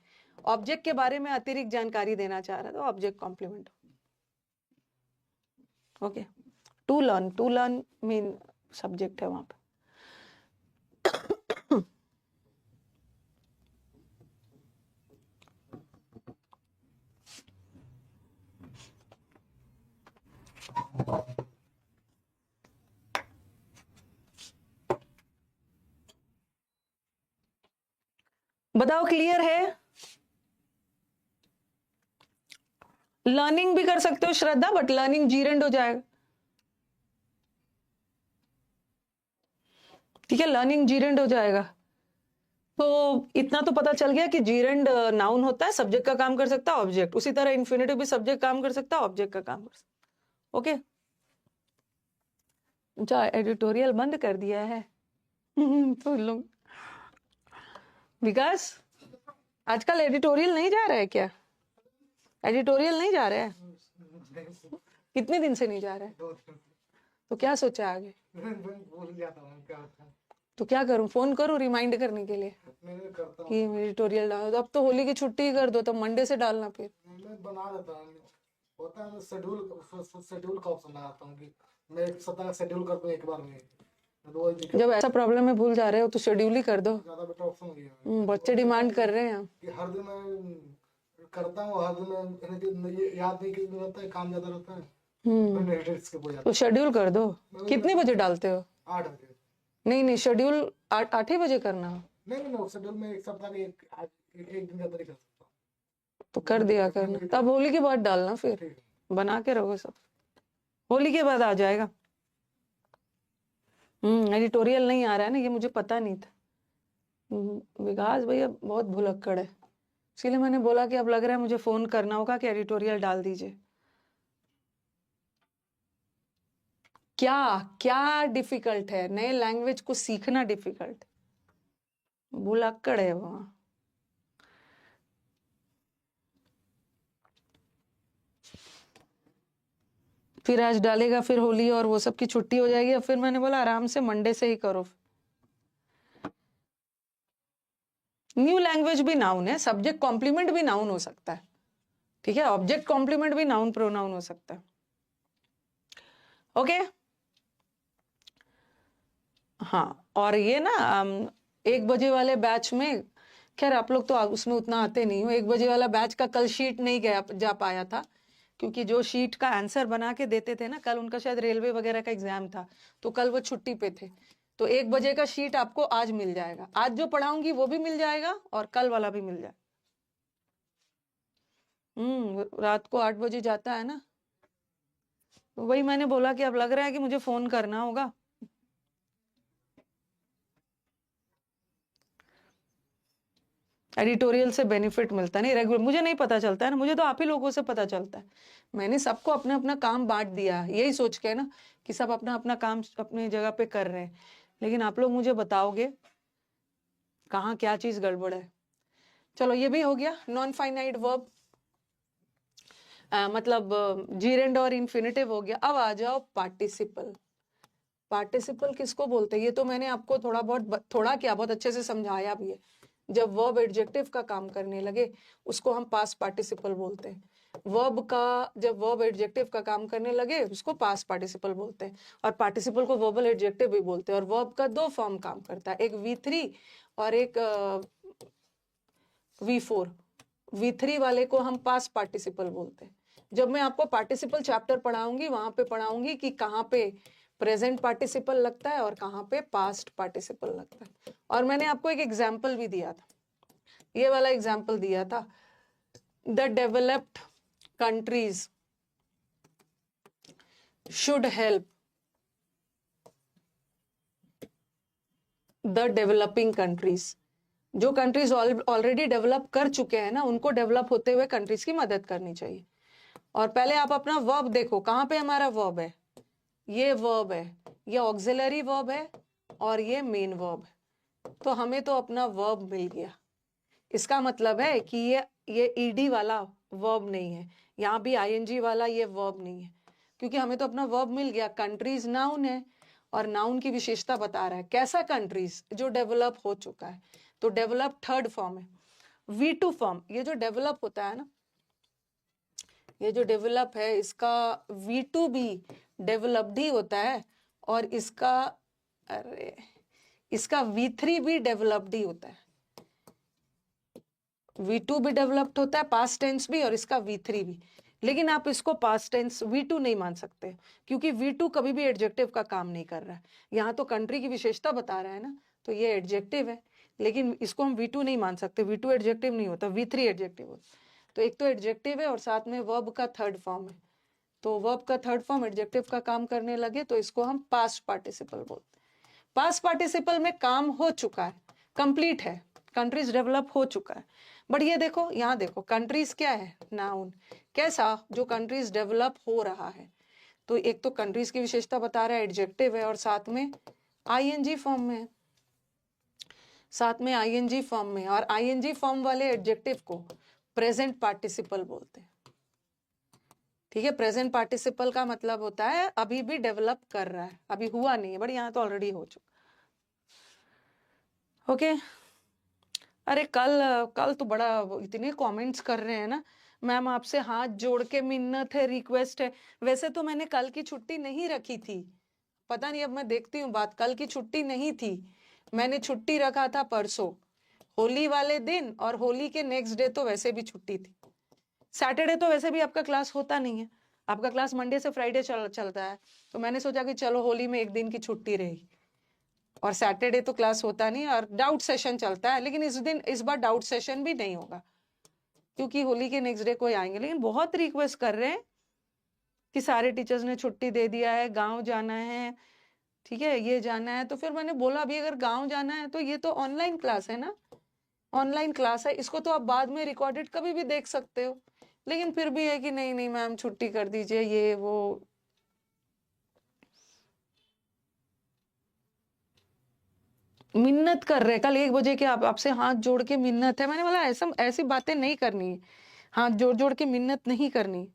ऑब्जेक्ट के बारे में अतिरिक्त जानकारी देना चाह रहा है तो object complement, okay. To learn mean subject है वहां पे। बताओ क्लियर है? लर्निंग भी कर सकते हो श्रद्धा, बट लर्निंग जीरेंड हो जाएगा, ठीक है, लर्निंग जीरेंड हो जाएगा। तो इतना तो पता चल गया कि जीरेंड नाउन होता है, सब्जेक्ट का काम कर सकता है ऑब्जेक्ट, उसी तरह इन्फिनिटिव भी सब्जेक्ट काम कर सकता है ऑब्जेक्ट का काम कर सकता, ओके। अच्छा, एडिटोरियल बंद कर दिया है तो लोग, विकास आजकल एडिटोरियल नहीं जा रहा है क्या? एडिटोरियल नहीं जा रहा है? कितने दिन से नहीं जा रहा है? तो क्या सोचा आगे? भूल जाता हूं क्या होता है। तो क्या करूं, फोन करूं रिमाइंड करने के लिए कि एडिटोरियल डालो? तो अब तो होली की छुट्टी कर दो, तो मंडे से डालना फिर। मैं बना देता हूं, होता है शेड्यूल का ऑप्शन लगाता हूं कि मैं एक सप्ताह शेड्यूल कर दूं एक बार में। जब ऐसा प्रॉब्लम है भूल जा रहे हो तो शेड्यूल ही कर दो, ज्यादा बेटर ऑप्शन हो गया। बच्चे डिमांड कर रहे हैं कि हर दिन मैं करता हूँ, हर दिन याद नहीं रहता है, काम ज्यादा रहता है। तो शेड्यूल कर दो। कितने बजे डालते हो? 8 बजे। नहीं शेड्यूल 8 ही बजे करना हो। नहीं नहीं नहीं, शेड्यूल में एक सप्ताह में एक दिन के अंदर ही कर सकता हूँ। तो कर दिया करना, तब होली के बाद डालना, फिर ठीक है। बना के रखो सब, होली के बाद आ जाएगा। एडिटोरियल नहीं आ रहा है ना, ये मुझे पता नहीं था। विकास भैया बहुत भुलक्कड़ है, इसीलिए मैंने बोला कि अब लग रहा है मुझे फोन करना होगा कि एडिटोरियल डाल दीजिए। क्या क्या डिफिकल्ट है, नए लैंग्वेज को सीखना डिफिकल्ट, भुलक्कड़ है वहां। फिर आज डालेगा, फिर होली और वो सब की छुट्टी हो जाएगी। अब फिर मैंने बोला आराम से मंडे से ही करो। न्यू लैंग्वेज भी नाउन है, सब्जेक्ट कॉम्प्लीमेंट भी नाउन हो सकता है, ठीक है, ऑब्जेक्ट कॉम्प्लीमेंट भी नाउन प्रोनाउन हो सकता है। ओके हाँ, और ये ना 1 बजे वाले बैच में, खैर आप लोग तो उसमें उतना आते नहीं हो, 1 बजे वाला बैच का कल शीट नहीं गया जा पाया था, क्योंकि जो शीट का आंसर बना के देते थे ना, कल उनका शायद रेलवे वगैरह का एग्जाम था, तो कल वो छुट्टी पे थे। तो 1 बजे का शीट आपको आज मिल जाएगा, आज जो पढ़ाऊंगी वो भी मिल जाएगा और कल वाला भी मिल जाएगा। रात को 8 बजे जाता है ना, तो वही मैंने बोला कि अब लग रहा है कि मुझे फोन करना होगा। एडिटोरियल से बेनिफिट मिलता नहीं, रेगुलर मुझे नहीं पता चलता है ना, मुझे तो आप ही लोगों से पता चलता है। मैंने सबको अपना अपना काम बांट दिया, यही सोच के ना कि सब अपना अपना काम अपनी जगह पे कर रहे हैं, लेकिन आप लोग मुझे बताओगे कहाँ क्या चीज गड़बड़ है। चलो ये भी हो गया नॉन फाइनाइट वर्ब, मतलब जीरेंड और इन्फिनिटिव हो गया। अब आ जाओ पार्टिसिपल। पार्टिसिपल किसको बोलते हैं, ये तो मैंने आपको थोड़ा क्या बहुत अच्छे से समझाया भी है। जब वर्ब एडजेक्टिव का काम करने लगे उसको हम पास्ट पार्टिसिपल बोलते हैं। जब वर्ब एडजेक्टिव का काम करने लगे उसको पास्ट पार्टिसिपल बोलते हैं, और पार्टिसिपल को वर्बल एडजेक्टिव भी बोलते हैं। और वर्ब का 2 फॉर्म काम करता है, एक V3 और एक V4। V3 वाले को हम पास्ट पार्टिसिपल बोलते हैं। जब मैं आपको पार्टिसिपल चैप्टर पढ़ाऊंगी वहां पे पढ़ाऊंगी कि कहाँ पे प्रेजेंट पार्टिसिपल लगता है और कहाँ पे पास्ट पार्टिसिपल लगता है। और मैंने आपको एक एग्जाम्पल भी दिया था, ये वाला एग्जाम्पल दिया था, the developed countries should help the developing countries. जो कंट्रीज ऑलरेडी डेवलप कर चुके हैं ना, उनको डेवलप होते हुए कंट्रीज की मदद करनी चाहिए। और पहले आप अपना वर्ब देखो, कहाँ पे हमारा वर्ब है, ये वर्ब है, ये ऑक्सिलरी वर्ब है और ये मेन वर्ब है। तो हमें तो अपना वर्ब मिल गया, इसका मतलब है कि ये ईडी वाला वर्ब नहीं है, यहाँ भी आईएनजी वाला ये वर्ब नहीं है, क्योंकि हमें तो अपना वर्ब मिल गया। कंट्रीज नाउन है और नाउन की विशेषता बता रहा है, कैसा कंट्रीज, जो डेवलप हो चुका है। तो डेवलप थर्ड फॉर्म है। V2 फॉर्म, ये जो डेवलप होता है ना, ये जो डेवलप है इसका V2 भी डेवलप्ड ही होता है, और इसका V3 भी डेवलप्ड ही होता है। V2 भी डेवलप्ड होता है, पास्ट टेंस भी, और इसका V3 भी। लेकिन आप इसको पास्ट टेंस V2 नहीं मान सकते, क्योंकि V2 कभी भी एडजेक्टिव का काम नहीं कर रहा है। यहाँ तो कंट्री की विशेषता बता रहा है ना, तो ये एडजेक्टिव है, लेकिन इसको हम V2 नहीं मान सकते। V2 एडजेक्टिव नहीं होता, V3 एडजेक्टिव होता। तो एक तो एडजेक्टिव है और साथ में वर्ब का थर्ड फॉर्म है। तो वर्ब का थर्ड फॉर्म एडजेक्टिव का काम करने लगे तो इसको हम पास्ट पार्टिसिपल बोलते हैं। पास्ट पार्टिसिपल में काम हो चुका है, कंप्लीट है, कंट्रीज डेवलप हो चुका है। बट ये देखो, यहाँ देखो, कंट्रीज क्या है, नाउन। कैसा, जो कंट्रीज डेवलप हो रहा है। तो एक तो कंट्रीज की विशेषता बता रहा है, एडजेक्टिव है, और साथ में आईएनजी फॉर्म में है, साथ में आईएनजी फॉर्म में। और आईएनजी फॉर्म वाले एडजेक्टिव को प्रेजेंट पार्टिसिपल बोलते हैं। ठीक है, प्रेजेंट पार्टिसिपल का मतलब होता है अभी भी डेवलप कर रहा है, अभी हुआ नहीं है, बट यहाँ तो ऑलरेडी हो चुका। ओके अरे कल तो बड़ा इतने कमेंट्स कर रहे हैं ना, मैम आपसे हाथ जोड़ के मिन्नत है, रिक्वेस्ट है। वैसे तो मैंने कल की छुट्टी नहीं रखी थी, पता नहीं, अब मैं देखती हूँ बात, कल की छुट्टी नहीं थी, मैंने छुट्टी रखा था परसों, होली वाले दिन, और होली के नेक्स्ट डे तो वैसे भी छुट्टी थी। सैटरडे तो वैसे भी आपका क्लास होता नहीं है, आपका क्लास मंडे से फ्राइडे चलता है, तो मैंने सोचा कि चलो होली में एक दिन की छुट्टी रहेगी। और सैटरडे तो क्लास होता नहीं और डाउट सेशन चलता है, लेकिन इस बार डाउट सेशन भी नहीं होगा क्योंकि होली के नेक्स्ट डे कोई आएंगे। लेकिन बहुत रिक्वेस्ट कर रहे हैं कि सारे टीचर्स ने छुट्टी दे दिया है, गांव जाना है, ठीक है, ये जाना है। तो फिर मैंने बोला अभी अगर गांव जाना है तो ये तो ऑनलाइन क्लास है ना, ऑनलाइन क्लास है, इसको तो आप बाद में रिकॉर्डेड कभी भी देख सकते हो। लेकिन फिर भी है कि नहीं नहीं मैम छुट्टी कर दीजिए, ये वो। मिन्नत कर रहे, कल 1 बजे के आपसे हाथ जोड़ के मिन्नत है। मैंने बोला ऐसा ऐसी बातें नहीं करनी है, हाथ जोड़ जोड़ के मिन्नत नहीं करनी।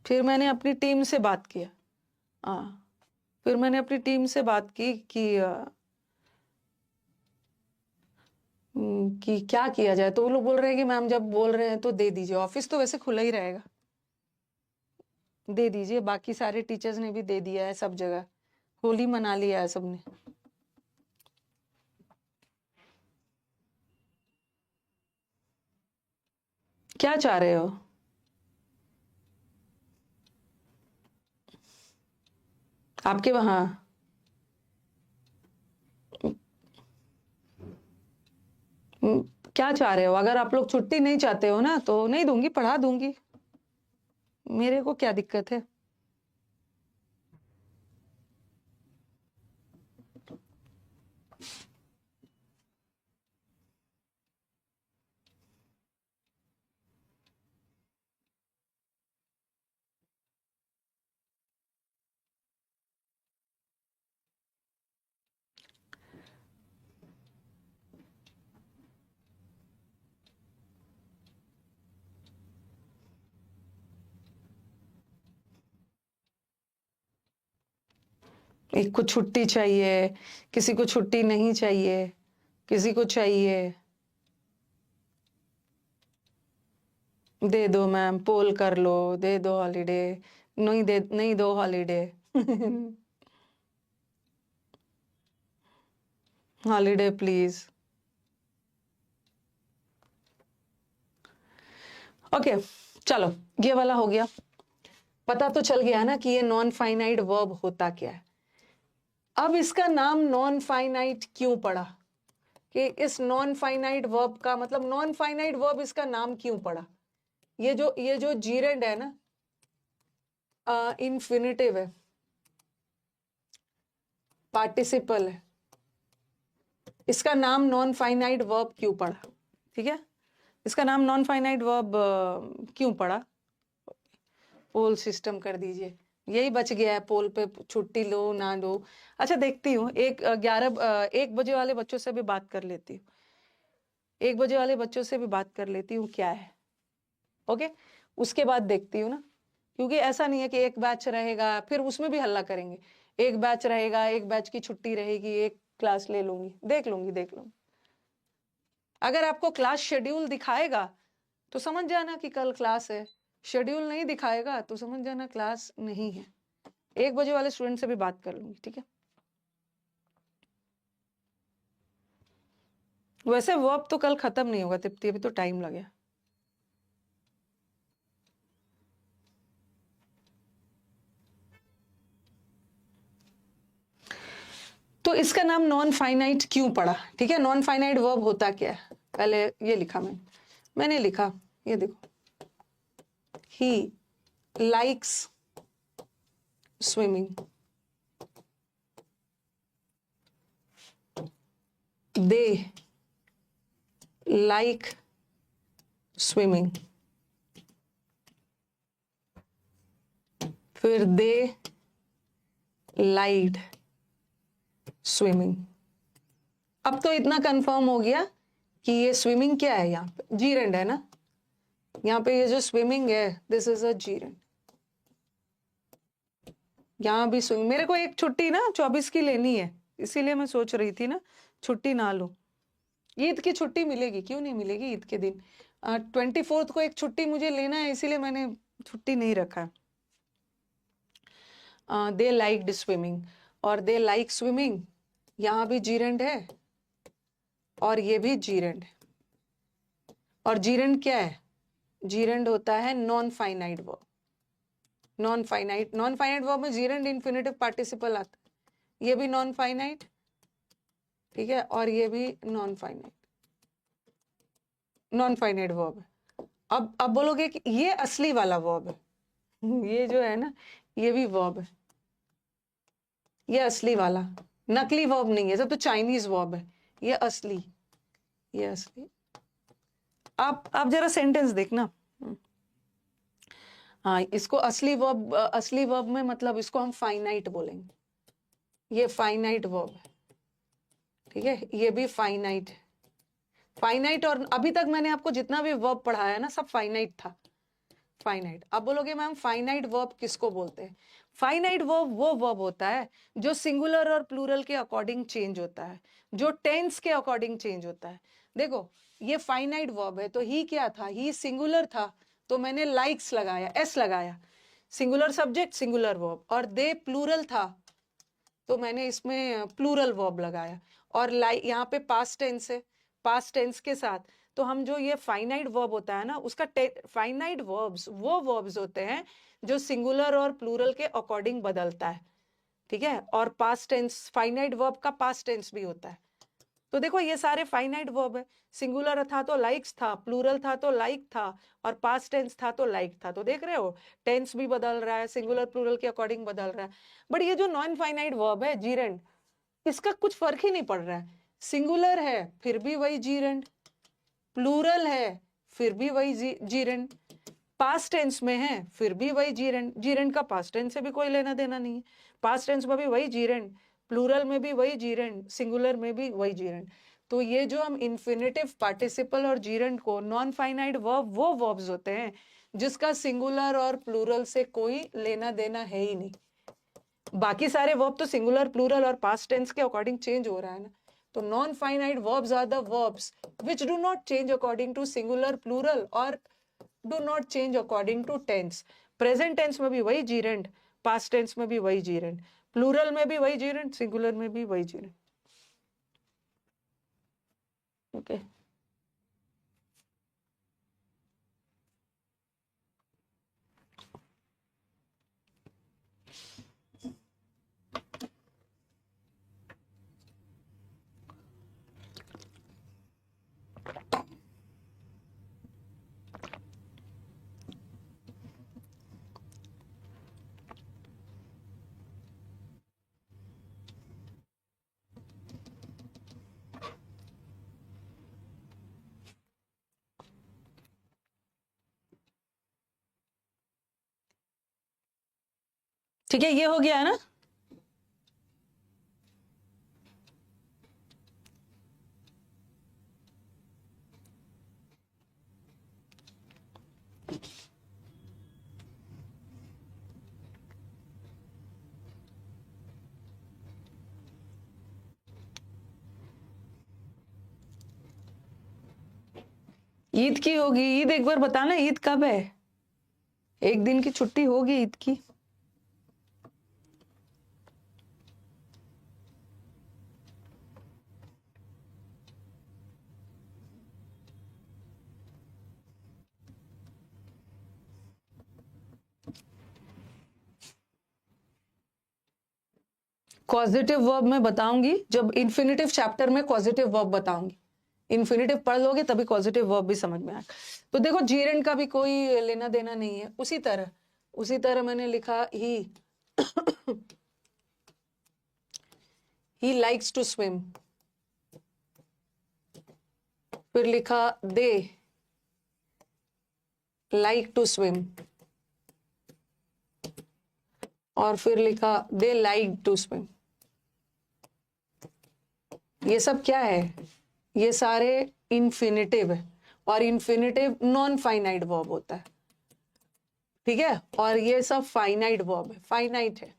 फिर मैंने अपनी टीम से बात किया, हाँ फिर मैंने अपनी टीम से बात की कि क्या किया जाए। तो वो लोग बोल रहे हैं कि मैम जब बोल रहे हैं तो दे दीजिए, ऑफिस तो वैसे खुला ही रहेगा, दे दीजिए। बाकी सारे टीचर्स ने भी दे दिया है, सब जगह होली मना लिया है सबने। क्या चाह रहे हो? आपके वहां क्या चाह रहे हो? अगर आप लोग छुट्टी नहीं चाहते हो ना तो नहीं दूंगी, पढ़ा दूंगी, मेरे को क्या दिक्कत है। एक को छुट्टी चाहिए, किसी को छुट्टी नहीं चाहिए, किसी को चाहिए। दे दो मैम, पोल कर लो, दे दो हॉलीडे। नहीं दो हॉलीडे। Holiday please. ओके चलो, ये वाला हो गया। पता तो चल गया ना कि ये नॉन फाइनाइट वर्ब होता क्या है। अब इसका नाम नॉन फाइनाइट क्यों पड़ा, कि इस नॉन फाइनाइट वर्ब का मतलब, नॉन फाइनाइट वर्ब इसका नाम क्यों पड़ा। ये जो जीरेंड है ना, इन्फिनिटिव है, पार्टिसिपल है, इसका नाम नॉन फाइनाइट वर्ब क्यों पड़ा? ठीक है, इसका नाम नॉन फाइनाइट वर्ब क्यों पड़ा? पोल सिस्टम कर दीजिए, यही बच गया है, पोल पे छुट्टी लो ना लो। अच्छा देखती हूँ, 1 बजे वाले बच्चों से भी बात कर लेती हूँ, 1 बजे वाले बच्चों से भी बात कर लेती हूँ क्या है। ओके, उसके बाद देखती हूँ ना, क्योंकि ऐसा नहीं है कि एक बैच रहेगा फिर उसमें भी हल्ला करेंगे। एक बैच रहेगा, एक बैच की छुट्टी रहेगी, एक क्लास ले लूंगी, देख लूंगी। अगर आपको क्लास शेड्यूल दिखाएगा तो समझ जाना कि कल क्लास है, शेड्यूल नहीं दिखाएगा तो समझ जाना क्लास नहीं है। 1 बजे वाले स्टूडेंट से भी बात कर लूंगी, ठीक है। वैसे वर्ब तो कल खत्म नहीं होगा तिप्ती, अभी तो टाइम लगे। तो इसका नाम नॉन फाइनाइट क्यों पड़ा? ठीक है, नॉन फाइनाइट वर्ब होता क्या है, पहले ये लिखा मैंने लिखा, ये देखो, he likes swimming, they like swimming, फिर दे लाइड स्विमिंग। अब तो इतना कंफर्म हो गया कि ये स्विमिंग क्या है, यहाँ पे जीरेंड है ना, यहाँ पे ये जो स्विमिंग है दिस इज अ जीरेंड। यहाँ भी स्विमिंग, मेरे को एक छुट्टी ना 24 की लेनी है, इसीलिए मैं सोच रही थी ना छुट्टी ना लूं। ईद की छुट्टी मिलेगी, क्यों नहीं मिलेगी, ईद के दिन 24 को एक छुट्टी मुझे लेना है, इसीलिए मैंने छुट्टी नहीं रखा। दे लाइक्ड स्विमिंग और दे लाइक स्विमिंग, यहाँ भी जीरेंड है और ये भी जीरेंड है। और जीरेंड क्या है? जीरेंड होता है non finite verb. Non finite verb में जीरेंड इन्फिनेटिव पार्टिसिपल आता है, ये भी नॉन फाइनाइट, ठीक है, और ये भी नॉन फाइनाइट वर्ब है। अब बोलोगे कि ये असली वाला वर्ब है, ये जो है ना ये भी वर्ब है, ये असली वाला, नकली वर्ब नहीं है, सब तो चाइनीज वर्ब है, ये असली, ये असली। आप जरा सेंटेंस देखना, हाँ इसको असली वर्ब में मतलब इसको हम फाइनाइट बोलेंगे, ये फाइनाइट वर्ब है, ठीक है, ये भी फाइनाइट है, फाइनाइट। और अभी तक मैंने आपको जितना भी वर्ब पढ़ाया ना सब फाइनाइट था, फाइनाइट। अब बोलोगे मैम फाइनाइट वर्ब किसको बोलते हैं? फाइनाइट वर्ब वो वर्ब होता है जो सिंगुलर और प्लूरल के अकॉर्डिंग चेंज होता है, जो टेंस के अकॉर्डिंग चेंज होता है। देखो ये फाइनाइट वर्ब है, तो ही क्या था, ही सिंगुलर था तो मैंने लाइक्स लगाया, एस लगाया, सिंगुलर सब्जेक्ट सिंगुलर वर्ब, और दे प्लूरल था तो मैंने इसमें प्लूरल वर्ब लगाया, और लाइक यहाँ पे पास्ट टेंस है, पास्ट टेंस के साथ, तो हम जो ये फाइनाइट वर्ब होता है ना उसका फाइनाइट वर्ब्स वो वर्ब्स होते हैं जो सिंगुलर और प्लूरल के अकॉर्डिंग बदलता है, ठीक है, और पास्ट टेंस, फाइनाइट वर्ब का पास्ट टेंस भी होता है। तो देखो ये सारे फाइनाइट वर्ब है, सिंगुलर था तो लाइक्स था, प्लूरल था तो लाइक था, और पास्ट टेंस था तो लाइक था। तो देख रहे हो टेंस भी बदल रहा है, सिंगुलर प्लूरल के अकॉर्डिंग बदल रहा है। बट ये जो नॉन फाइनाइट वर्ब है जीरेंड, इसका कुछ फर्क ही नहीं पड़ रहा है, सिंगुलर है फिर भी वही जीरेंड, प्लूरल है फिर भी वही जीरेंड, पास्ट टेंस में है फिर भी वही जीरेंड, जीरेंड का पास्ट टेंस से भी कोई लेना देना नहीं है, पास्ट टेंस में भी वही जीरेंड, प्लूरल में भी वही जीरेंड, सिंगुलर में भी वही जीरेंड। तो ये जो हम इन्फिनेटिव पार्टिसिपल और जीरेंड को, नॉन फाइनाइट वर्ब वो वर्ब्स होते हैं जिसका सिंगुलर और प्लूरल से कोई लेना देना है ही नहीं। बाकी सारे वर्ब तो सिंगुलर प्लूरल और पास्ट टेंस के अकॉर्डिंग चेंज हो रहा है ना। तो non finite verbs are the verbs which do not change according to singular plural और do not change according to tense. Present tense में भी वही जीरेंड, पास्ट टेंस में भी वही जीरेंड, प्लूरल में भी वही जीरेंड, सिंगुलर में भी वही जीरेंड। ओके ठीक है, ये हो गया है ना। ईद की होगी, ईद एक बार बताना, ईद कब है? एक दिन की छुट्टी होगी ईद की। कॉजेटिव वर्ब मैं बताऊंगी जब इन्फिनेटिव चैप्टर में कॉजेटिव वर्ब बताऊंगी, इन्फिनेटिव पढ़ लोगे तभी कॉजेटिव वर्ब भी समझ में आएगा। तो देखो जीरेंड का भी कोई लेना देना नहीं है, उसी तरह मैंने लिखा ही लाइक्स टू स्विम, फिर लिखा दे लाइक टू स्विम, और फिर लिखा दे लाइक टू स्विम। ये सब क्या है? ये सारे इन्फिनेटिव है, और इन्फिनेटिव नॉन फाइनाइट वर्ब होता है, ठीक है, और ये सब फाइनाइट वर्ब है, फाइनाइट है।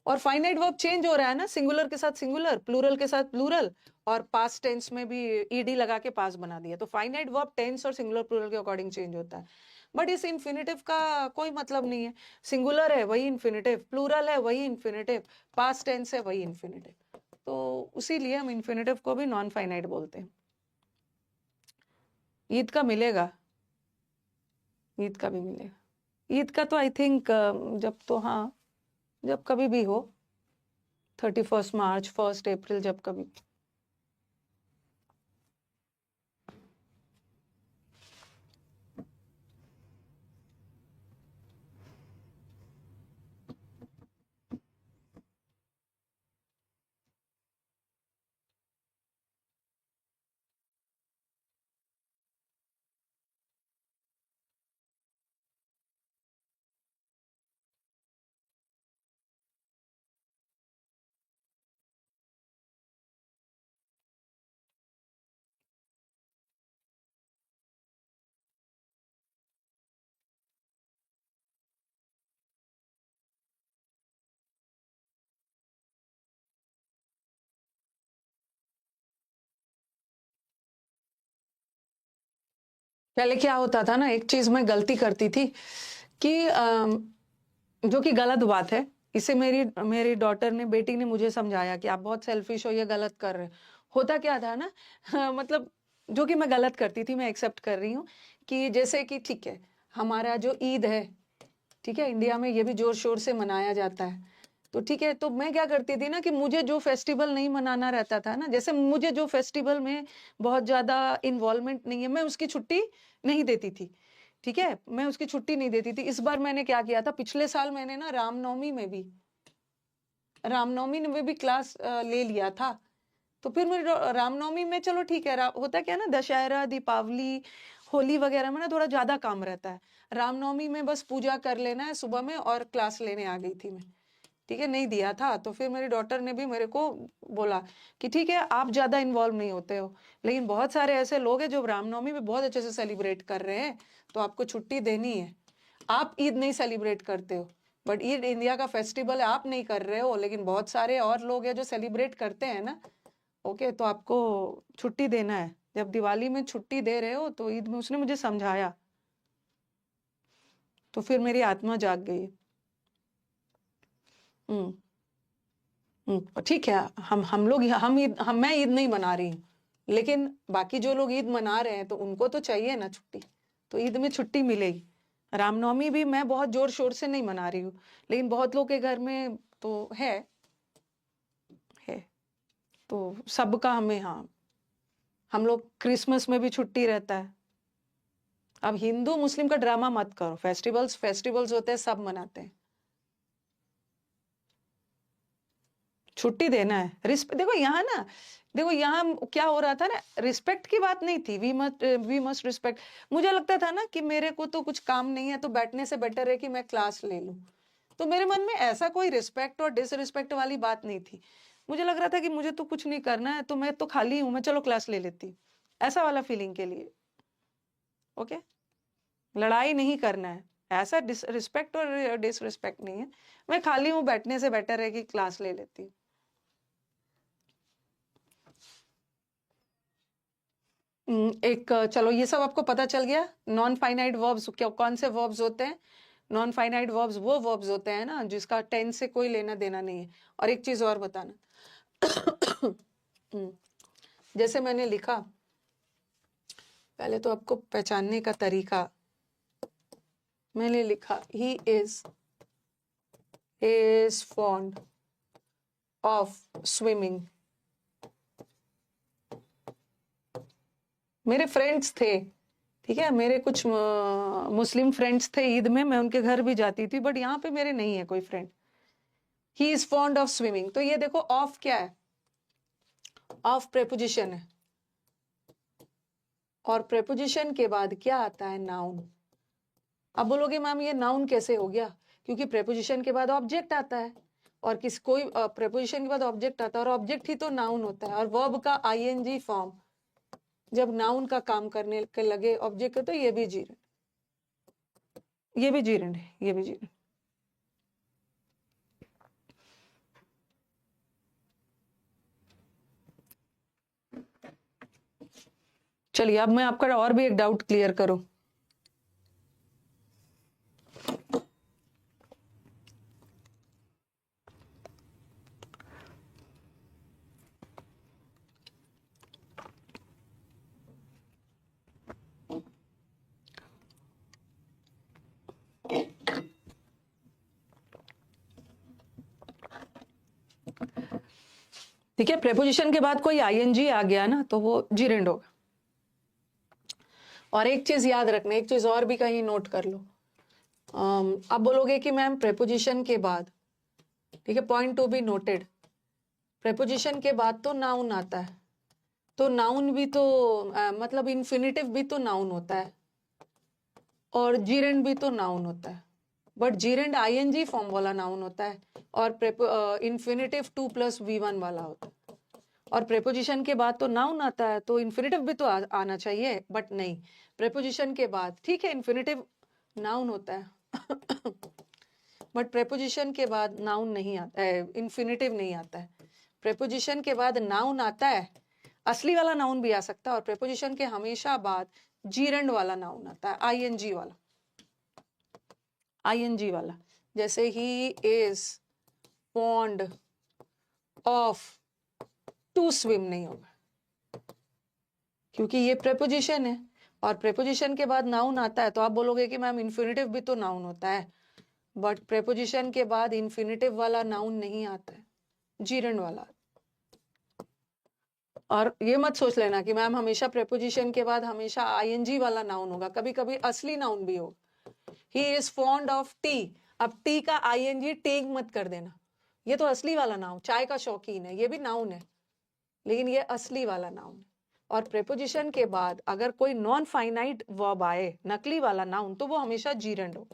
और फाइनाइट वर्ब चेंज हो रहा है ना, सिंगुलर के साथ सिंगुलर, प्लूरल के साथ प्लूरल, और पास्ट टेंस में भी ईडी लगा के पास बना दिया। तो फाइनाइट वर्ब टेंस और सिंगुलर प्लूरल के अकॉर्डिंग चेंज होता है। बट इस इन्फिनेटिव का कोई मतलब नहीं है, सिंगुलर है वही इन्फिनेटिव, प्लूरल है वही इन्फिनेटिव, पास्ट टेंस है वही इन्फिनेटिव, तो उसीलिए हम इन्फिनेटिव को भी नॉन फाइनाइट बोलते हैं। ईद का मिलेगा, ईद का भी मिलेगा। ईद का तो आई थिंक जब तो हाँ, जब कभी भी हो, 31 मार्च, 1 अप्रैल, जब कभी। पहले क्या होता था ना, एक चीज मैं गलती करती थी कि जो कि गलत बात है। इसे मेरी मेरी डॉटर ने, बेटी ने मुझे समझाया कि आप बहुत सेल्फिश हो, ये गलत कर रहे हो। होता क्या था ना, मतलब जो कि मैं गलत करती थी, मैं एक्सेप्ट कर रही हूँ कि जैसे कि ठीक है, हमारा जो ईद है, ठीक है, इंडिया में ये भी जोर शोर से मनाया जाता है। तो ठीक है, तो मैं क्या करती थी ना कि मुझे जो फेस्टिवल नहीं मनाना रहता था ना, जैसे मुझे जो फेस्टिवल में बहुत ज्यादा इन्वॉल्वमेंट नहीं है, मैं उसकी छुट्टी नहीं देती थी। ठीक है, मैं उसकी छुट्टी नहीं देती थी। इस बार मैंने क्या किया था, पिछले साल मैंने ना रामनवमी में भी क्लास ले लिया था। तो फिर मेरे रामनवमी में चलो ठीक है, होता क्या है ना, दशहरा, दीपावली, होली वगैरह में ना थोड़ा ज्यादा काम रहता है। रामनवमी में बस पूजा कर लेना है सुबह में, और क्लास लेने आ गई थी मैं। ठीक है, नहीं दिया था। तो फिर मेरी डॉटर ने भी मेरे को बोला कि ठीक है, आप ज्यादा इन्वॉल्व नहीं होते हो, लेकिन बहुत सारे ऐसे लोग हैं जो रामनवमी में बहुत अच्छे से सेलिब्रेट कर रहे हैं, तो आपको छुट्टी देनी है। आप ईद नहीं सेलिब्रेट करते हो, बट ईद इंडिया का फेस्टिवल है, आप नहीं कर रहे हो, लेकिन बहुत सारे और लोग हैं जो सेलिब्रेट करते हैं ना। ओके, तो आपको छुट्टी देना है। जब दिवाली में छुट्टी दे रहे हो तो ईद में, उसने मुझे समझाया, तो फिर मेरी आत्मा जाग गई। हम्म। ठीक है, हम लोग, हम ईद, मैं ईद नहीं मना रही हूँ, लेकिन बाकी जो लोग ईद मना रहे हैं तो उनको तो चाहिए ना छुट्टी, तो ईद में छुट्टी मिलेगी। रामनवमी भी मैं बहुत जोर शोर से नहीं मना रही हूँ, लेकिन बहुत लोग के घर में तो है। तो सबका हमें, हाँ, हम लोग क्रिसमस में भी छुट्टी रहता है। अब हिंदू मुस्लिम का ड्रामा मत करो, फेस्टिवल्स फेस्टिवल्स होते हैं, सब मनाते हैं। छुट्टी देना है, देखो यहाँ ना, देखो यहाँ क्या हो रहा था ना, रिस्पेक्ट की बात नहीं थी, वी मस्ट रिस्पेक्ट। मुझे लगता था ना कि मेरे को तो कुछ काम नहीं है, तो बैठने से बेटर है कि मैं क्लास ले लूं। तो मेरे मन में ऐसा कोई रिस्पेक्ट और डिसरिस्पेक्ट वाली बात नहीं थी। मुझे लग रहा था कि मुझे तो कुछ नहीं करना है, तो मैं तो खाली हूं, मैं चलो क्लास ले लेती हूँ, ऐसा वाला फीलिंग के लिए। ओके, लड़ाई नहीं करना है, ऐसा रिस्पेक्ट और डिसरिस्पेक्ट नहीं है। मैं खाली हूँ, बैठने से बेटर है कि क्लास ले लेती हूँ। एक चलो, ये सब आपको पता चल गया। नॉन फाइनाइट वर्ब्स क्या, कौन से वर्ब्स होते हैं? नॉन फाइनाइट वर्ब्स वो वर्ब्स होते हैं ना जिसका टेंस से कोई लेना देना नहीं है। और एक चीज और बताना, हम्म, जैसे मैंने लिखा, पहले तो आपको पहचानने का तरीका, मैंने लिखा he is fond of swimming. मेरे फ्रेंड्स थे, ठीक है, मेरे कुछ मुस्लिम फ्रेंड्स थे, ईद में मैं उनके घर भी जाती थी, बट यहाँ पे मेरे नहीं है कोई friend. He is fond of swimming, तो ये देखो, ऑफ क्या है? ऑफ प्रेपोजिशन है, और प्रेपोजिशन के बाद क्या आता है? नाउन। अब बोलोगे मैम ये नाउन कैसे हो गया? क्योंकि प्रेपोजिशन के बाद ऑब्जेक्ट आता है, और कोई प्रेपोजिशन के बाद ऑब्जेक्ट आता है, और ऑब्जेक्ट ही तो नाउन होता है। और वर्ब का आईएनजी फॉर्म जब नाउन का काम करने के लगे ऑब्जेक्ट, तो ये भी जीरंड, ये भी जीरंड है, ये भी जीरंड। चलिए, अब मैं आपका और भी एक डाउट क्लियर करूं। ठीक है, प्रेपोजिशन के बाद कोई आईएनजी आ गया ना तो वो जीरेंड होगा। और एक चीज याद रखना, एक चीज और भी कहीं नोट कर लो। अब बोलोगे कि मैम प्रेपोजिशन के बाद, ठीक है, point to be noted, preposition के बाद तो नाउन आता है, तो नाउन भी तो मतलब इन्फिनिटिव भी तो नाउन होता है और जीरेंड भी तो नाउन होता है, बट जीरेंड आईएनजी फॉर्म वाला नाउन होता है और इन्फिनिटिव 2+V1 वाला होता है। और प्रेपोजिशन के बाद तो नाउन आता है तो इन्फिनिटिव भी तो आना चाहिए, बट नहीं, प्रेपोजिशन के बाद, ठीक है, इन्फिनिटिव नाउन होता है बट प्रेपोजिशन के बाद नाउन नहीं आता है, इन्फिनिटिव नहीं आता है। प्रेपोजिशन के बाद नाउन आता है, असली वाला नाउन भी आ सकता है, और प्रेपोजिशन के हमेशा बाद जीरेंड वाला नाउन आता है, आईएनजी वाला, आईएनजी वाला। जैसे he is fond of to swim नहीं होगा, क्योंकि ये प्रेपोजिशन है और प्रेपोजिशन के बाद नाउन आता है। तो आप बोलोगे कि मैम इन्फिनिटिव भी तो नाउन होता है, बट प्रेपोजिशन के बाद इन्फिनिटिव वाला नाउन नहीं आता है, जीरेंड वाला। और ये मत सोच लेना कि मैम हमेशा प्रेपोजिशन के बाद हमेशा आईएनजी वाला नाउन होगा, कभी कभी असली नाउन भी होगा। ही इज फॉन्ड ऑफ टी, अब टी का आईएनजी टेक मत कर देना, ये तो असली वाला नाउन, चाय का शौकीन है, ये भी नाउन है, लेकिन ये असली वाला नाउन है। और प्रेपोजिशन के बाद अगर कोई नॉन फाइनाइट वर्ब आए, नकली वाला नाउन, तो वो हमेशा जीरेंड हो,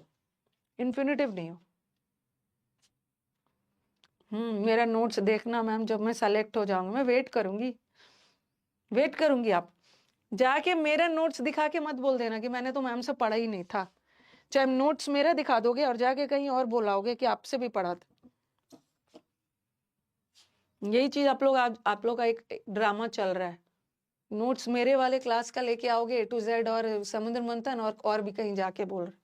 इन्फिनिटिव नहीं हो। मेरा नोट्स देखना मैम, जब मैं सेलेक्ट हो जाऊंगी, मैं वेट करूंगी। आप जाके मेरा नोट्स दिखा के मत बोल देना कि मैंने तो मैम से पढ़ा ही नहीं था। चाहे नोट्स मेरा दिखा दोगे और जाके कहीं और बोलाओगे कि आपसे भी पढ़ा था। यही चीज आप लोग का एक ड्रामा चल रहा है। नोट्स मेरे वाले क्लास का लेके आओगे A to Z और समुद्र मंथन और भी कहीं जाके बोल रहे।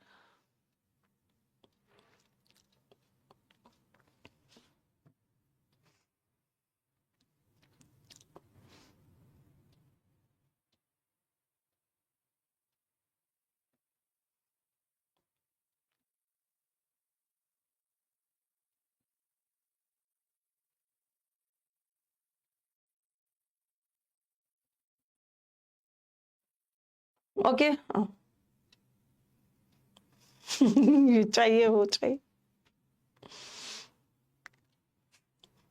ओके ये चाहिए वो चाहिए।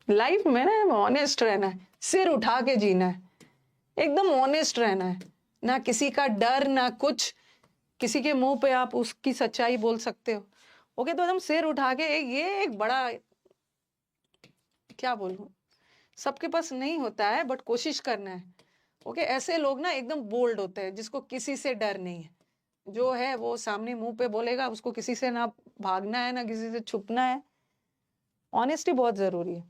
लाइफ में ना ऑनेस्ट रहना है, सिर उठा के जीना है, एकदम ऑनेस्ट रहना है, ना किसी का डर ना कुछ, किसी के मुंह पे आप उसकी सच्चाई बोल सकते हो। ओके, तो एकदम सिर उठा के, ये एक बड़ा, क्या बोलूं, सबके पास नहीं होता है, बट कोशिश करना है। ओके, ऐसे लोग ना एकदम बोल्ड होते हैं, जिसको किसी से डर नहीं है, जो है वो सामने मुंह पे बोलेगा, उसको किसी से ना भागना है ना किसी से छुपना है। ऑनेस्टी बहुत जरूरी है।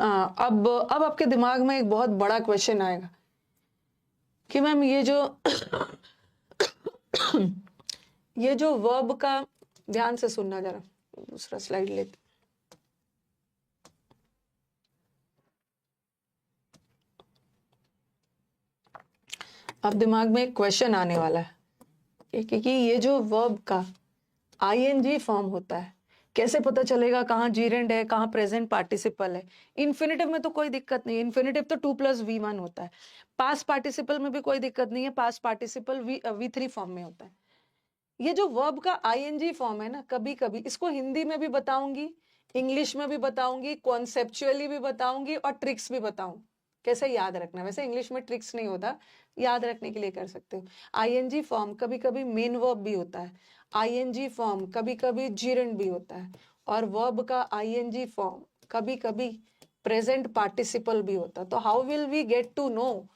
अब आपके दिमाग में एक बहुत बड़ा क्वेश्चन आएगा कि मैम ये जो वर्ब का, ध्यान से सुनना जरा, दूसरा स्लाइड लेते। अब दिमाग में एक क्वेश्चन आने वाला है कि ये जो वर्ब का आईएनजी फॉर्म होता है, कैसे पता चलेगा कहाँ जीरेंड है, कहाँ प्रेजेंट पार्टिसिपल है। इन्फिनिटिव में तो कोई दिक्कत नहीं है, इन्फिनिटिव तो 2+V1 होता है। पास्ट पार्टिसिपल में भी कोई दिक्कत नहीं है, पास्ट पार्टिसिपल V3 फॉर्म में होता है। ये जो वर्ब का आईएनजी फॉर्म है ना, कभी कभी इसको हिंदी में भी बताऊंगी, इंग्लिश में भी बताऊंगी, कॉन्सेप्चुअली भी बताऊंगी और ट्रिक्स भी बताऊं, कैसे याद रखना। वैसे इंग्लिश में ट्रिक्स नहीं होता, याद रखने के लिए कर सकते हो। आईएनजी फॉर्म कभी कभी मेन वर्ब भी होता है, आईएनजी फॉर्म कभी कभी जीरेंड भी होता है, और वर्ब का आईएनजी फॉर्म कभी कभी प्रेजेंट पार्टिसिपल भी होता है। तो how will we get to know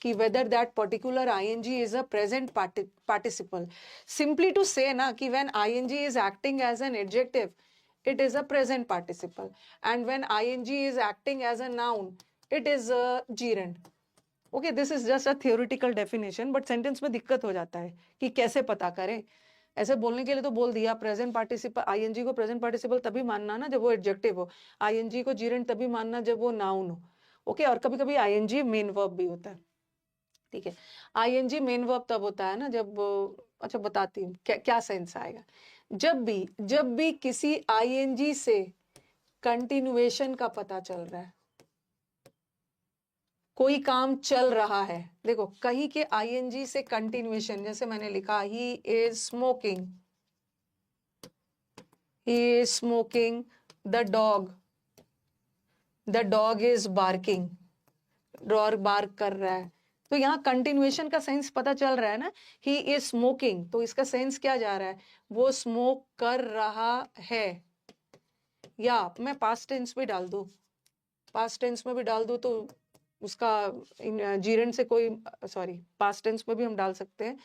कि whether that particular ing is a present participle? Simply to say na कि when ing is acting as an adjective, it is a present participle, and when ing is acting as a noun, it is a gerund. Okay, this is just a theoretical definition, but sentence में दिक्कत हो जाता है कि कैसे पता करें। ऐसे बोलने के लिए तो बोल दिया प्रेजेंट पार्टिसिपल, आईएनजी को प्रेजेंट पार्टिसिपल तभी मानना ना जब वो एडजेक्टिव हो, आईएनजी को जीरेंड तभी मानना जब वो नाउन हो। ओके, और कभी कभी आईएनजी मेन वर्ब भी होता है, ठीक है। आईएनजी मेन वर्ब तब होता है ना जब, अच्छा बताती हूँ क्या क्या सेंस आएगा। जब भी किसी आईएनजी से कंटिन्यूएशन का पता चल रहा है, कोई काम चल रहा है, देखो कहीं के आईएनजी से कंटिन्यूएशन, जैसे मैंने लिखा he is smoking, he is smoking the dog is barking, dog bark कर रहा है, तो यहाँ कंटिन्यूएशन का सेंस पता चल रहा है ना। ही इज स्मोकिंग, तो इसका सेंस क्या जा रहा है, वो स्मोक कर रहा है। या मैं पास्ट टेंस में डाल दूं, पास्ट टेंस में भी डाल दूं तो उसका जीरेंड से कोई, सॉरी पास्ट टेंस में भी हम डाल सकते हैं,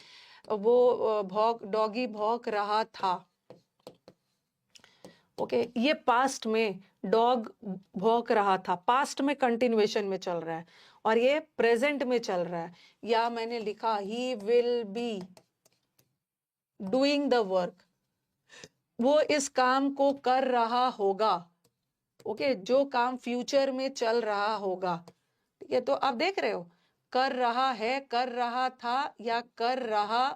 वो डॉगी भौंक रहा था। ओके, ये पास्ट में डॉग भौंक रहा था, पास्ट में कंटिन्यूएशन में चल रहा है, और ये प्रेजेंट में चल रहा है। या मैंने लिखा ही will be doing the work, वो इस काम को कर रहा होगा। ओके, जो काम फ्यूचर में चल रहा होगा, ठीक है। तो आप देख रहे हो, कर रहा है, कर रहा था, या कर रहा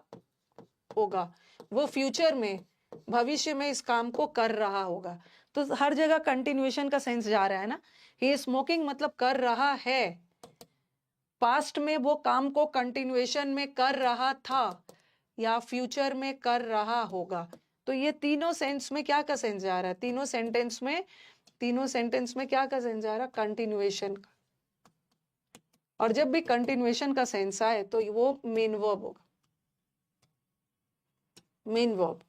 होगा, वो फ्यूचर में, भविष्य में इस काम को कर रहा होगा। तो हर जगह कंटिन्यूएशन का सेंस जा रहा है ना। ही इज स्मोकिंग मतलब कर रहा है, पास्ट में वो काम को कंटिन्यूएशन में कर रहा था, या फ्यूचर में कर रहा होगा। तो ये तीनों सेंस में क्या का सेंस जा रहा है, तीनों सेंटेंस में क्या का सेंस जा रहा है, कंटिन्यूएशन का। और जब भी कंटिन्यूएशन का सेंस आए तो वो मेन वर्ब होगा, मेन वर्ब।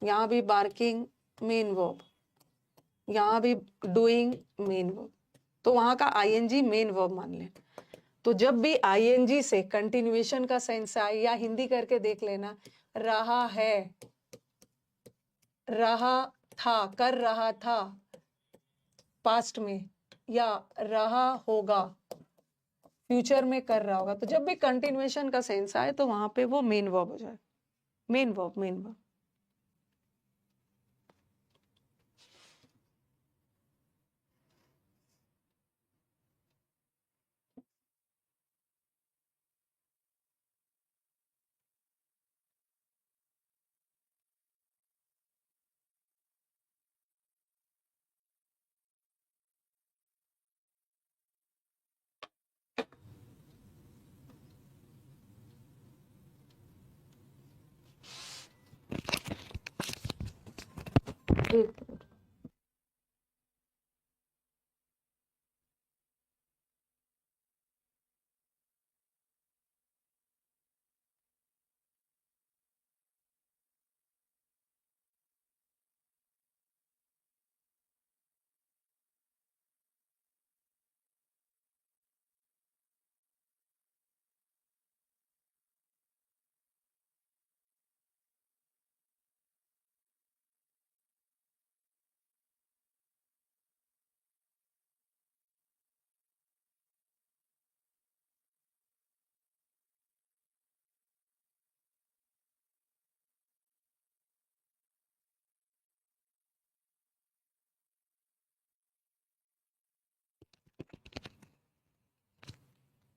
यहां भी बार्किंग मेन वर्ब, यहां भी डूइंग मेन वर्ब, तो वहां का आईएनजी मेन वर्ब मान लें। तो जब भी आईएनजी से कंटिन्यूएशन का सेंस आए, या हिंदी करके देख लेना, रहा है, रहा था, कर रहा था पास्ट में, या रहा होगा फ्यूचर में कर रहा होगा, तो जब भी कंटिन्यूएशन का सेंस आए तो वहां पे वो मेन वर्ब हो जाए, मेन वर्ब। एक मिनट।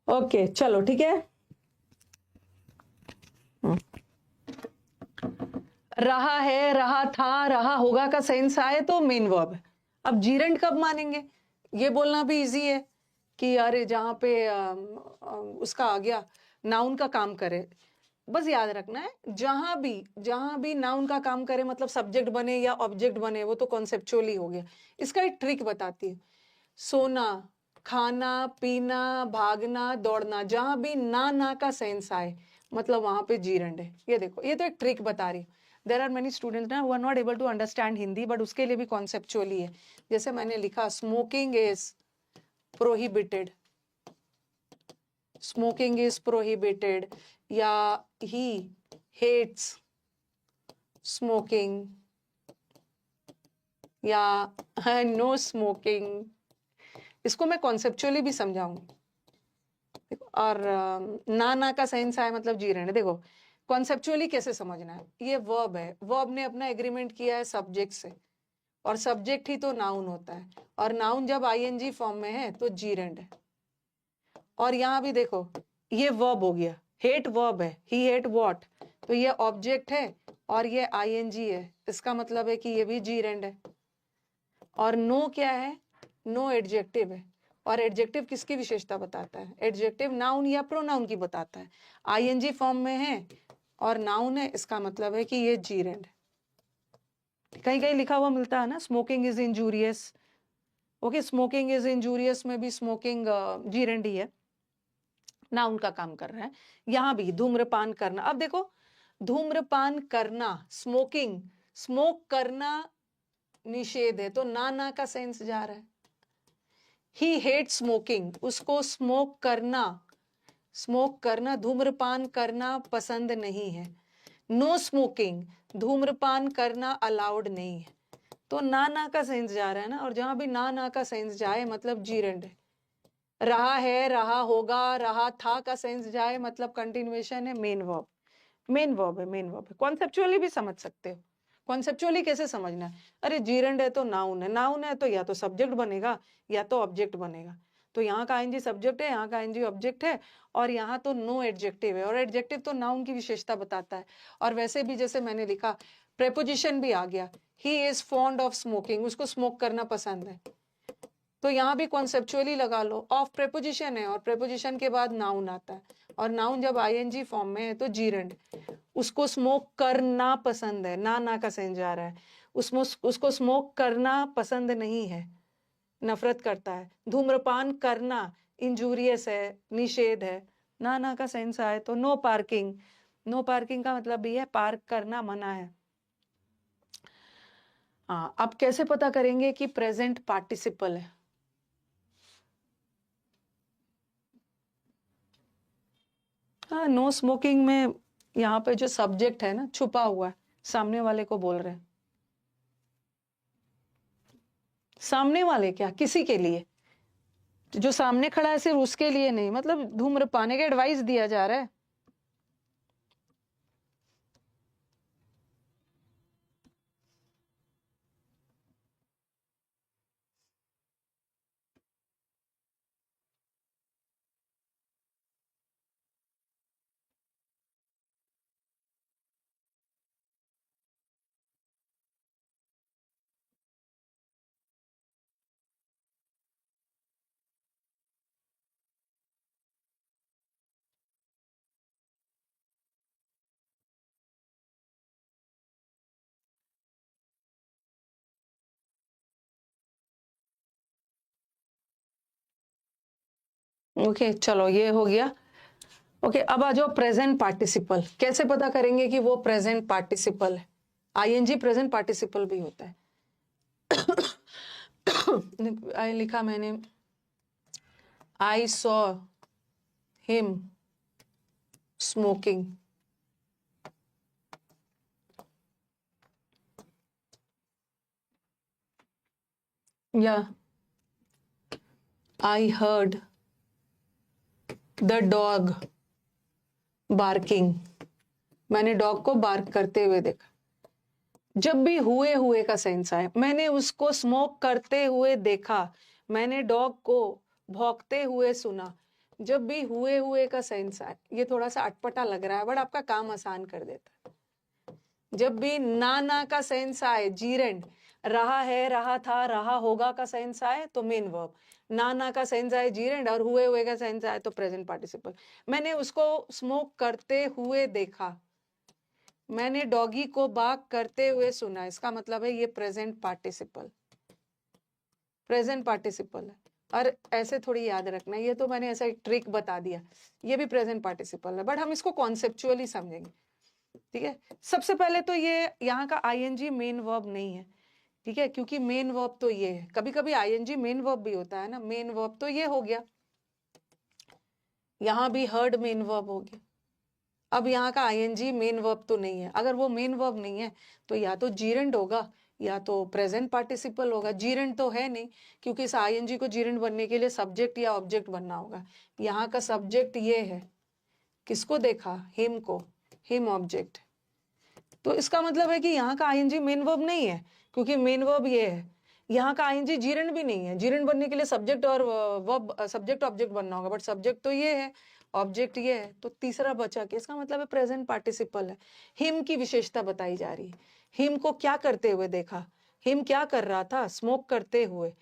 ओके चलो ठीक है। रहा है, रहा था, रहा होगा का सेंस आए तो मेन वर्ब है। अब जीरेंड कब मानेंगे, ये बोलना भी इजी है कि अरे जहां पे उसका आ गया, नाउन का काम करे। बस याद रखना है, जहां भी नाउन का काम करे मतलब सब्जेक्ट बने या ऑब्जेक्ट बने, वो तो कॉन्सेप्चुअली हो गया। इसका एक ट्रिक बताती हूँ। सोना, खाना, पीना, भागना, दौड़ना, जहां भी ना का सेंस आए मतलब वहां पे जीरेंड है। ये देखो, ये तो एक ट्रिक बता रही हूँ। देर आर मेनी स्टूडेंट्स ना who are not able to understand Hindi, but उसके लिए भी कॉन्सेप्चुअली है। जैसे मैंने लिखा smoking is prohibited, smoking is prohibited, या ही हेट्स स्मोकिंग, या नो स्मोकिंग। इसको मैं कॉन्सेप्चुअली भी समझाऊंगी। और ना का सेंस आया मतलब जीरेंड। देखो कॉन्सेप्चुअली कैसे समझना है, ये वर्ब है, वर्ब ने अपना एग्रीमेंट किया है सब्जेक्ट से, और सब्जेक्ट ही तो नाउन होता है, और नाउन जब आईएनजी फॉर्म में है तो जीरेंड है। और यहाँ भी देखो ये वर्ब हो गया, हेट वर्ब है, ही हेट व्हाट, तो ये ऑब्जेक्ट है और ये आईएनजी है, इसका मतलब है कि ये भी जीरेंड है। और नो क्या है, नो एडजेक्टिव है, और एडजेक्टिव किसकी विशेषता बताता है, एडजेक्टिव नाउन या प्रोनाउन की बताता है, आईएनजी फॉर्म में है और नाउन है, इसका मतलब है कि ये जीरेंड है। कहीं कहीं लिखा हुआ मिलता है ना, smoking is injurious, okay, smoking is injurious में भी स्मोकिंग जीरेंड ही है, नाउन का काम कर रहा है। यहां भी धूम्रपान करना, अब देखो धूम्रपान करना, स्मोकिंग, स्मोक करना निषेध है, तो ना का सेंस जा रहा है। ही हेट स्मोकिंग, उसको स्मोक करना, धूम्रपान करना पसंद नहीं है। नो स्मोकिंग, धूम्रपान करना अलाउड नहीं है, तो ना का सेंस जा रहा है ना, और जहां भी ना का सेंस जाए मतलब जीरेंड है। रहा है, रहा होगा, रहा था का सेंस जाए मतलब कंटिन्यूएशन है, मेन वर्ब, मेन वर्ब है, मेन वर्ब है। कॉन्सेप्चुअली भी समझ सकते हो, कॉन्सेप्चुअली कैसे समझना है, अरे जीरेंड है तो नाउन है, नाउन है तो या तो सब्जेक्ट बनेगा या तो ऑब्जेक्ट बनेगा, तो यहाँ का आईएनजी सब्जेक्ट है, यहाँ का आईएनजी ऑब्जेक्ट है, और यहाँ तो नो एडजेक्टिव है, और एडजेक्टिव तो नाउन की विशेषता बताता है। और वैसे भी जैसे मैंने लिखा प्रेपोजिशन भी आ गया, ही इज फॉन्ड ऑफ स्मोकिंग, उसको स्मोक करना पसंद है, तो यहाँ भी कॉन्सेप्चुअली लगा लो, ऑफ प्रेपोजिशन है और प्रेपोजिशन के बाद नाउन आता है, और नाउन जब आईएनजी फॉर्म में है तो जीरेंड, उसको स्मोक करना पसंद है, ना का सेंस जा रहा है, उसको स्मोक करना पसंद नहीं है, नफरत करता है। धूम्रपान करना इंजूरियस है, निषेध है, ना का सेंस आए तो नो पार्किंग, नो पार्किंग का मतलब भी है पार्क करना मना है। हाँ, अब कैसे पता करेंगे कि प्रेजेंट पार्टिसिपल है, हाँ, नो स्मोकिंग में यहाँ पे जो सब्जेक्ट है ना छुपा हुआ है, सामने वाले को बोल रहे हैं, सामने वाले क्या, किसी के लिए, जो सामने खड़ा है सिर्फ उसके लिए नहीं, मतलब धूम्रपान का एडवाइस दिया जा रहा है। ओके, चलो ये हो गया। ओके, अब आ जाओ प्रेजेंट पार्टिसिपल, कैसे पता करेंगे कि वो प्रेजेंट पार्टिसिपल है, आईएनजी प्रेजेंट पार्टिसिपल भी होता है। लिखा मैंने, आई सॉ हिम स्मोकिंग, या I heard the dog barking, मैंने डॉग को बार्क करते हुए देखा। जब भी हुए का सेंस आए, मैंने उसको स्मोक करते हुए देखा, मैंने डॉग को भौंकते हुए सुना, जब भी हुए का सेंस आए, ये थोड़ा सा अटपटा लग रहा है बट आपका काम आसान कर देता है। जब भी ना का सेंस आए जीरेंड, रहा है, रहा था, रहा होगा का सेंस आए तो मेन वर्ब, ना का सेंस आए जीरेंड, और हुए का सेंस आए तो प्रेजेंट पार्टिसिपल। मैंने उसको स्मोक करते हुए देखा, मैंने डॉगी को बार्क करते हुए सुना, इसका मतलब है ये प्रेजेंट पार्टिसिपल, प्रेजेंट पार्टिसिपल है। और ऐसे थोड़ी याद रखना, ये तो मैंने ऐसा एक ट्रिक बता दिया, ये भी प्रेजेंट पार्टिसिपल है, बट हम इसको कॉन्सेप्चुअली समझेंगे, ठीक है। सबसे पहले तो ये यहाँ का आईएनजी मेन वर्ब नहीं है, ठीक है, क्योंकि मेन वर्ब तो ये है, कभी कभी आईएनजी मेन वर्ब भी होता है ना, मेन वर्ब तो ये हो गया, यहाँ भी हर्ड मेन वर्ब हो गया। अब यहाँ का आईएनजी मेन वर्ब तो नहीं है, अगर वो मेन वर्ब नहीं है तो या तो जीरेंड होगा या तो प्रेजेंट पार्टिसिपल होगा, जीरेंड तो है नहीं, क्योंकि इस आईएनजी को जीरेंड बनने के लिए सब्जेक्ट या ऑब्जेक्ट बनना होगा। यहाँ का सब्जेक्ट ये है, किसको देखा, हिम को, हिम ऑब्जेक्ट। तो इसका मतलब है कि यहाँ का आईएनजी मेन वर्ब नहीं है, क्योंकि मेन वर्ब ये है। यहाँ का आईएनजी जीरेंड भी नहीं है। जीरेंड बनने के लिए सब्जेक्ट और वर्ब, सब्जेक्ट ऑब्जेक्ट बनना होगा, बट सब्जेक्ट तो ये है, ऑब्जेक्ट ये है। तो तीसरा बचा के इसका मतलब है प्रेजेंट पार्टिसिपल है। हिम की विशेषता बताई जा रही है। हिम को क्या करते हुए देखा, हिम क्या कर रहा था, स्मोक करते हुए।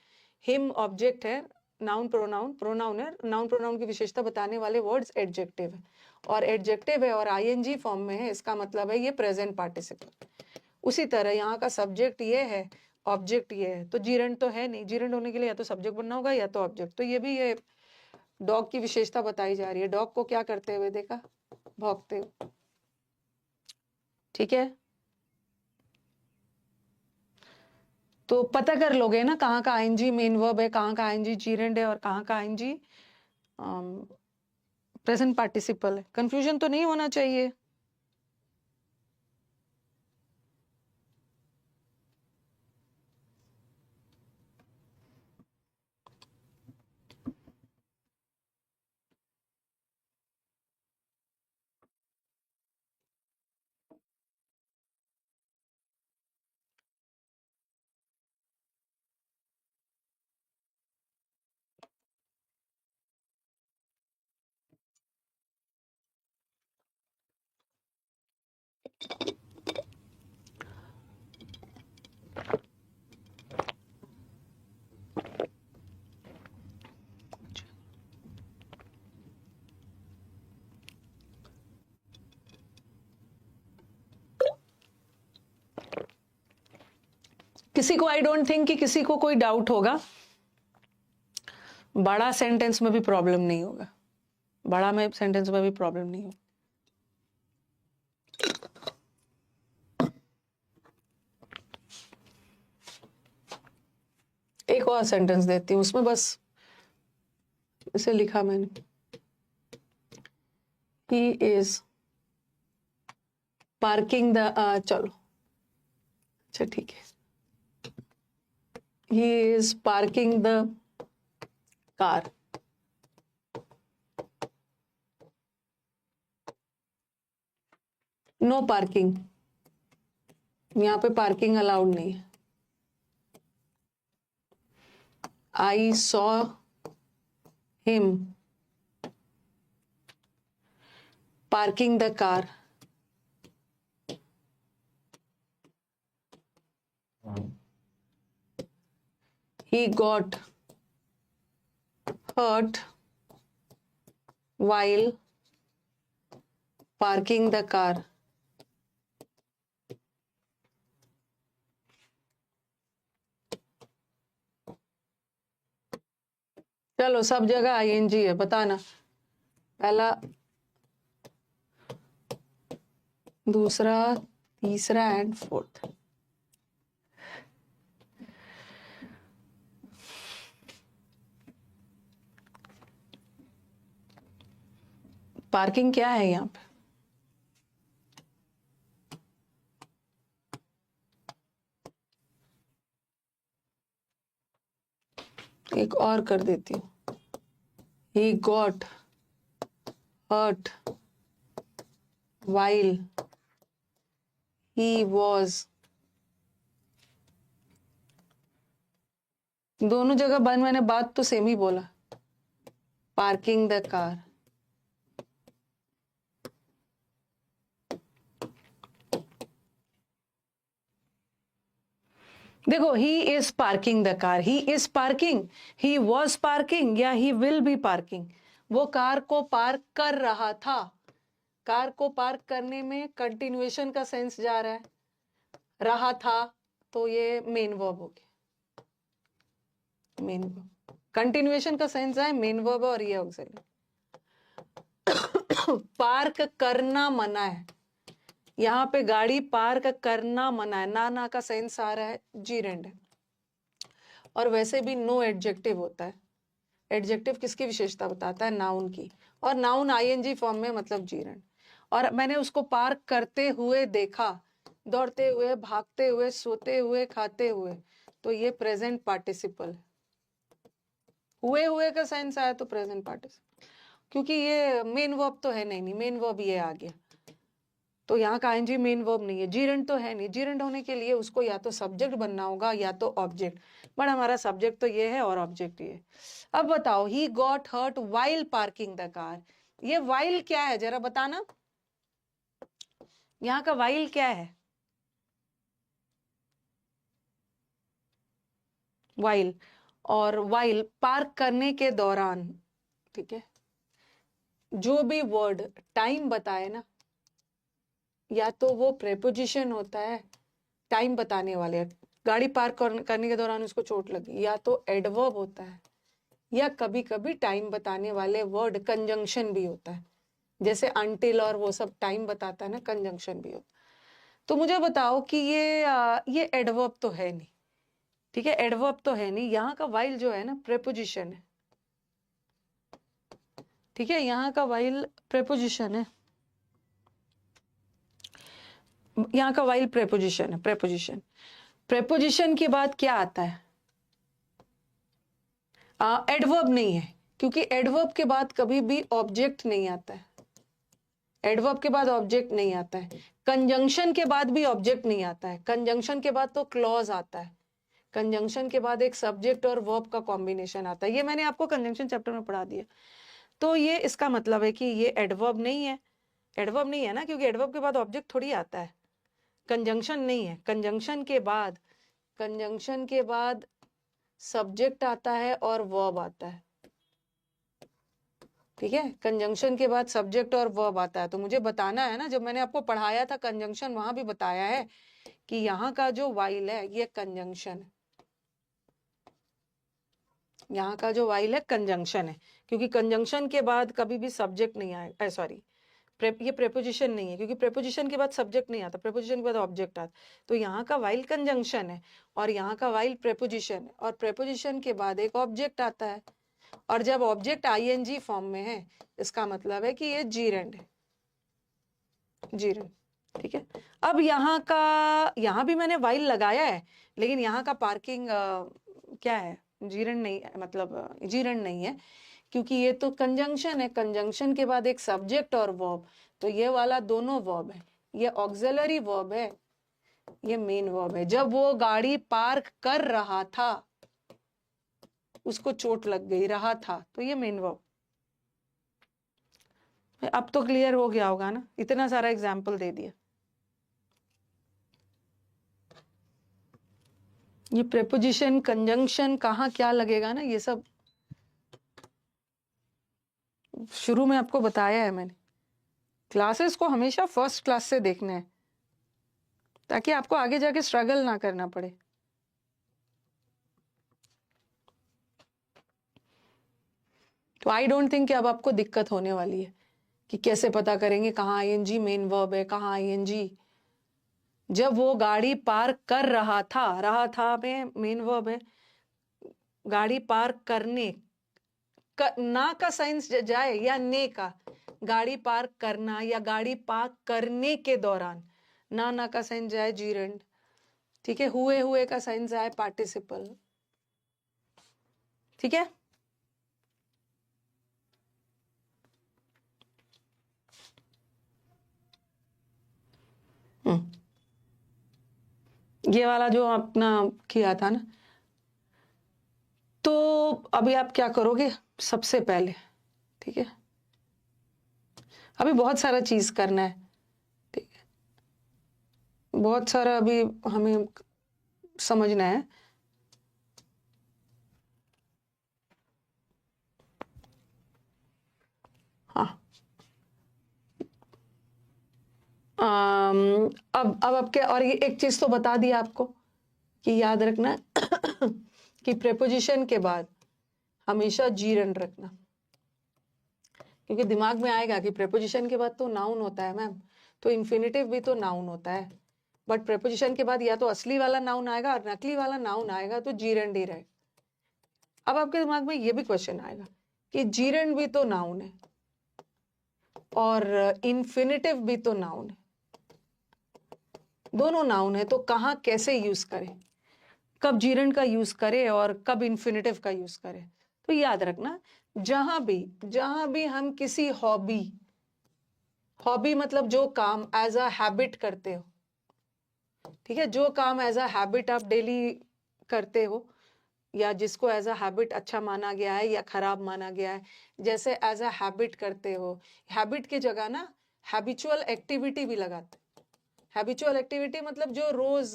हिम ऑब्जेक्ट है, नाउन प्रोनाउन, प्रोनाउन है। नाउन प्रोनाउन की विशेषता बताने वाले वर्ड्स एडजेक्टिव है, और एडजेक्टिव है और आईएनजी फॉर्म में है, इसका मतलब है ये प्रेजेंट पार्टिसिपल। उसी तरह यहाँ का सब्जेक्ट ये है, ऑब्जेक्ट ये है, तो जीरेंड तो है नहीं। जीरेंड होने के लिए या तो सब्जेक्ट बनना होगा या तो ऑब्जेक्ट। तो ये भी ये डॉग की विशेषता बताई जा रही है। डॉग को क्या करते हुए देखा, भौंकते हुए। ठीक है, तो पता कर लोगे ना कहाँ का आईएनजी मेन वर्ब है, कहाँ का आईएनजी जीरेंड है और कहाँ का आईएनजी प्रेजेंट पार्टिसिपल है। कंफ्यूजन तो नहीं होना चाहिए। किसी को, आई डोंट थिंक कि किसी को कोई डाउट होगा। बड़ा सेंटेंस में भी प्रॉब्लम नहीं होगा, बड़ा में सेंटेंस में भी प्रॉब्लम नहीं होगा। एक और सेंटेंस देती हूँ, उसमें बस इसे लिखा मैंने, ही इज पार्किंग द, चलो अच्छा ठीक है, he is parking the car. No parking, यहाँ पे पार्किंग अलाउड नहीं है। I saw him parking the car. He got hurt while parking the car. चलो सब जगह आईएनजी है, बताना पहला, दूसरा, तीसरा एंड फोर्थ। पार्किंग क्या है यहाँ पे, एक और कर देती हूँ। He got hurt while he was, दोनों जगह बन, मैंने बात तो सेम ही बोला, पार्किंग द कार। देखो, he is parking the car, he is parking, he was parking या ही विल बी पार्किंग। वो कार को पार्क कर रहा था। कार को पार्क करने में कंटिन्यूएशन का सेंस जा रहा है, रहा था, तो ये मेन वर्ब हो गया। मेन वर्ब, कंटिन्यूएशन का सेंस है, मेन वर्ब और ये ऑक्सिलरी। पार्क करना मना है, यहाँ पे गाड़ी पार्क करना मना है, ना का सेंस आ रहा है, जीरेंड है। और वैसे भी नो एडजेक्टिव होता है। एडजेक्टिव किसकी विशेषता बताता है, नाउन की, और नाउन आईएनजी फॉर्म में मतलब जीरेंड। और मैंने उसको पार्क करते हुए देखा, दौड़ते हुए, भागते हुए, सोते हुए, खाते हुए, तो ये प्रेजेंट पार्टिसिपल है। हुए का सेंस आया तो प्रेजेंट पार्टिसिपल, क्योंकि ये मेन वर्ब तो है नहीं, मेन वर्ब ये आ गया। तो यहाँ का आईएनजी मेन वर्ब नहीं है, जीरेंड तो है नहीं। जीरेंड होने के लिए उसको या तो सब्जेक्ट बनना होगा या तो ऑब्जेक्ट, बट हमारा सब्जेक्ट तो ये है और ऑब्जेक्ट ये। अब बताओ, he got hurt while parking the car. ये वाइल क्या है जरा बताना, यहाँ का वाइल क्या है? वाइल, और वाइल पार्क करने के दौरान, ठीक है। जो भी वर्ड टाइम बताए ना, या तो वो प्रेपोजिशन होता है टाइम बताने वाले, गाड़ी पार्क करने के दौरान उसको चोट लगी, या तो एडवर्ब होता है, या कभी कभी टाइम बताने वाले वर्ड कंजंक्शन भी होता है, जैसे अंटिल और वो सब टाइम बताता है ना, कंजंक्शन भी होता है। तो मुझे बताओ कि ये एडवर्ब तो है नहीं, ठीक है, एडवर्ब तो है नहीं। यहाँ का वाइल जो है ना प्रेपोजिशन है, ठीक है, यहाँ का वाइल प्रेपोजिशन है, यहाँ का वाइल प्रेपोजिशन है। प्रेपोजिशन, प्रेपोजिशन के बाद क्या आता है? एडवर्ब नहीं है, क्योंकि एडवर्ब के बाद कभी भी ऑब्जेक्ट नहीं आता है। एडवर्ब के बाद ऑब्जेक्ट नहीं आता है। कंजंक्शन के बाद भी ऑब्जेक्ट नहीं आता है। कंजंक्शन के बाद तो क्लॉज आता है। कंजंक्शन के बाद एक सब्जेक्ट और वर्ब का कॉम्बिनेशन आता है। ये मैंने आपको कंजंक्शन चैप्टर में पढ़ा दिया। तो ये इसका मतलब है कि ये एडवर्ब नहीं है। एडवर्ब नहीं है ना, क्योंकि एडवर्ब के बाद ऑब्जेक्ट थोड़ी आता है। कंजंक्शन नहीं है। कंजंक्शन के बाद सब्जेक्ट आता है और वर्ब आता है, ठीक है। कंजंक्शन के बाद सब्जेक्ट और वर्ब आता है। तो मुझे बताना है ना, जब मैंने आपको पढ़ाया था कंजंक्शन, वहां भी बताया है कि यहाँ का जो वाइल है ये कंजंक्शन है। यहाँ का जो वाइल है कंजंक्शन है, क्योंकि कंजंक्शन के बाद कभी भी सब्जेक्ट नहीं आएगा, सॉरी, ये प्रेपोजिशन नहीं है, क्योंकि प्रेपोजिशन के बाद सब्जेक्ट नहीं आता, प्रेपोजिशन के बाद ऑब्जेक्ट आता। तो यहाँ का वाइल कंजंक्शन है और यहाँ का वाइल प्रेपोजिशन है, और प्रेपोजिशन के बाद एक ऑब्जेक्ट आता है, और जब ऑब्जेक्ट आईएनजी फॉर्म में है, इसका मतलब है कि ये जीरेंड है, जीरेंड, ठीक है। अब यहाँ भी मैंने वाइल लगाया है, लेकिन यहाँ का पार्किंग क्या है? जीरेंड नहीं, मतलब जीरेंड नहीं है, क्योंकि ये तो कंजंक्शन है। कंजंक्शन के बाद एक सब्जेक्ट और वर्ब, तो ये वाला दोनों वर्ब है। ये ऑक्सिलरी वर्ब है, ये मेन वर्ब है। जब वो गाड़ी पार्क कर रहा था, उसको चोट लग गई, रहा था, तो ये मेन वर्ब। अब तो क्लियर हो गया होगा ना, इतना सारा एग्जाम्पल दे दिया। ये प्रेपोजिशन, कंजंक्शन, कहाँ क्या लगेगा ना, ये सब शुरू में आपको बताया है मैंने। क्लासेस को हमेशा फर्स्ट क्लास से देखना है, ताकि आपको आगे जाके स्ट्रगल ना करना पड़े। तो आई डोंट थिंक कि अब आपको दिक्कत होने वाली है कि कैसे पता करेंगे कहाँ आईएनजी मेन वर्ब है, कहाँ आईएनजी। जब वो गाड़ी पार्क कर रहा था में मेन वर्ब है। गाड़ी पार्क करने ना का साइंस जाए या ने का, गाड़ी पार्क करना या गाड़ी पार्क करने के दौरान ना का साइंस जाए जीरेंड, ठीक है। हुए का साइंस जाए पार्टिसिपल, ठीक है। ये वाला जो अपना किया था ना, तो अभी आप क्या करोगे सबसे पहले, ठीक है। अभी बहुत सारा चीज करना है, ठीक है, बहुत सारा अभी हमें समझना है। हाँ, अब क्या, और ये एक चीज तो बता दिया आपको कि याद रखना कि प्रेपोजिशन के बाद हमेशा जीरेंड रखना, क्योंकि दिमाग में आएगा कि प्रेपोजिशन के बाद तो नाउन होता है मैम, तो इन्फिनेटिव भी तो नाउन होता है, बट प्रेपोजिशन के बाद या तो असली वाला नाउन आएगा और नकली वाला नाउन आएगा, तो जीरेंड ही रहे। अब आपके दिमाग में ये भी क्वेश्चन आएगा कि जीरेंड भी तो नाउन है और इन्फिनेटिव भी तो नाउन है, दोनों नाउन है, तो कहाँ कैसे यूज करें, कब जीरेंड का यूज करें और कब इन्फिनेटिव का यूज करें। तो याद रखना, जहां भी हम किसी हॉबी मतलब जो काम एज अ हैबिट करते हो, ठीक है, जो काम एज अ हैबिट आप डेली करते हो, या जिसको एज अ हैबिट अच्छा माना गया है या खराब माना गया है, जैसे एज अ हैबिट करते हो, हैबिट की जगह ना हैबिचुअल एक्टिविटी भी लगाते। हैबिचुअल एक्टिविटी मतलब जो रोज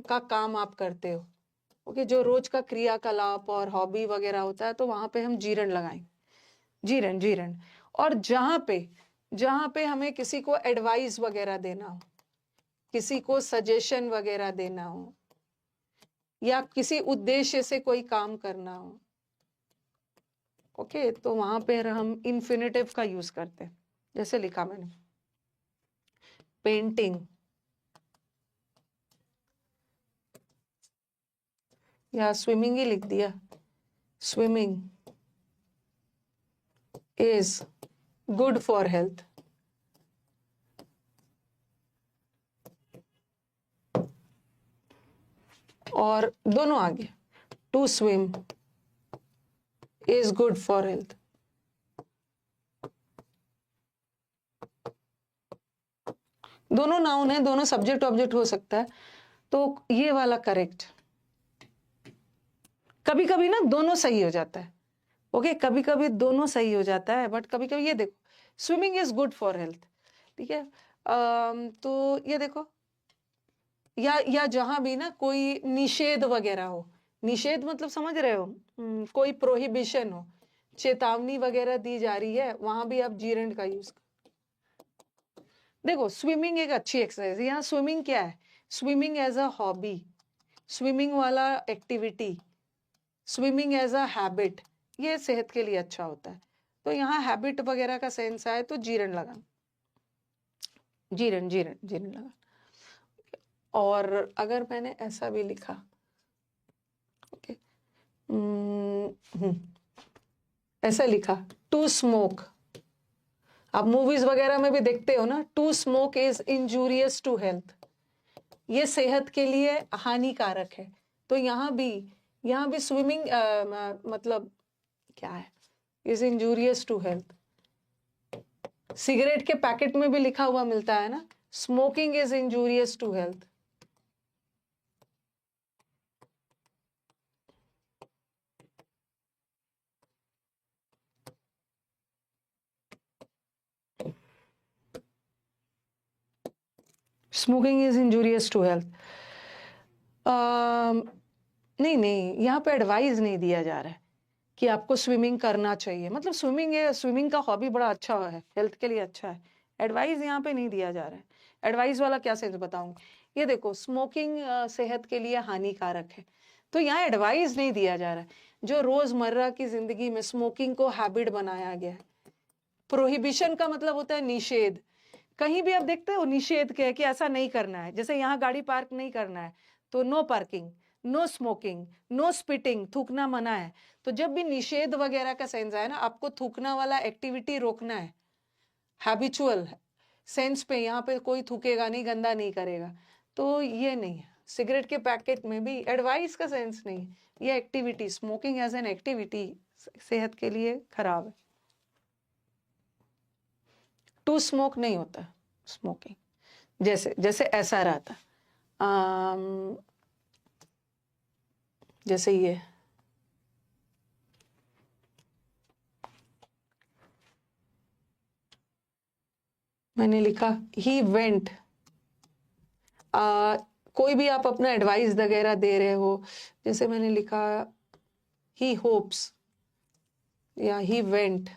का काम आप करते हो, ओके, जो रोज का क्रियाकलाप और हॉबी वगैरह होता है, तो वहां पे हम जीरण लगाएंगे, जीरण जीरण। और जहां पे हमें किसी को एडवाइस वगैरह देना हो, किसी को सजेशन वगैरह देना हो, या किसी उद्देश्य से कोई काम करना हो, ओके, तो वहां पे हम इन्फिनेटिव का यूज करते हैं। जैसे लिखा मैंने पेंटिंग, या स्विमिंग ही लिख दिया, swimming is good for health. और दोनों आगे, to swim is good for health. दोनों नाउन है, दोनों सब्जेक्ट ऑब्जेक्ट हो सकता है, तो ये वाला करेक्ट। कभी कभी ना दोनों सही हो जाता है, ओके, कभी कभी दोनों सही हो जाता है, बट कभी कभी ये देखो, swimming is good for health, ठीक है, तो ये देखो, या जहां भी ना कोई निषेध वगैरह हो, निषेध मतलब समझ रहे हो, कोई प्रोहिबिशन हो, चेतावनी वगैरह दी जा रही है, वहां भी आप जीरेंड का यूज करो। देखो स्विमिंग एक अच्छी एक्सरसाइज है, यहाँ स्विमिंग क्या है, swimming as a hobby, swimming वाला activity, swimming as a habit, ये सेहत के लिए अच्छा होता है। तो यहाँ हैबिट वगैरह का सेंस आए तो जीरण लगा, जीरण जीरण जीरण लगा। और अगर मैंने ऐसा भी लिखा, ओके, ऐसा लिखा टू स्मोक, आप मूवीज वगैरह में भी देखते हो ना, to smoke is injurious to health, ये सेहत के लिए हानिकारक है। तो यहाँ भी स्विमिंग मतलब क्या है, is injurious to health. Cigarette के पैकेट में भी लिखा हुआ मिलता है ना, smoking is injurious to health. Smoking is injurious to health. नहीं नहीं, यहाँ पे एडवाइस नहीं दिया जा रहा है कि आपको स्विमिंग करना चाहिए, मतलब स्विमिंग है, स्विमिंग का हॉबी बड़ा अच्छा है, हेल्थ के लिए अच्छा है, एडवाइस यहाँ पे नहीं दिया जा रहा है। एडवाइस वाला क्या सेंस बताऊंगी, ये देखो स्मोकिंग सेहत के लिए हानिकारक है, तो यहाँ एडवाइस नहीं दिया जा रहा है, जो रोजमर्रा की जिंदगी में स्मोकिंग को हैबिट बनाया गया है। प्रोहिबिशन का मतलब होता है निषेध, कहीं भी आप देखते हो निषेध के कि ऐसा नहीं करना है, जैसे यहाँ गाड़ी पार्क नहीं करना है तो no parking, no smoking, no spitting, थूकना मना है। तो जब भी निषेध वगैरह का सेंस आए ना, आपको थूकना वाला एक्टिविटी रोकना है, हैबिचुअल सेंस पे, यहाँ पे कोई थूकेगा नहीं, गंदा नहीं करेगा, तो ये नहीं है। सिगरेट के पैकेट में भी एडवाइस का सेंस नहीं, ये activity, smoking as an activity सेहत के लिए खराब है। टू स्मोक नहीं होता स्मोकिंग, जैसे जैसे ऐसा रहता, जैसे ये मैंने लिखा ही वेंट, कोई भी आप अपना एडवाइस वगैरह दे रहे हो, जैसे मैंने लिखा ही होप्स, या he went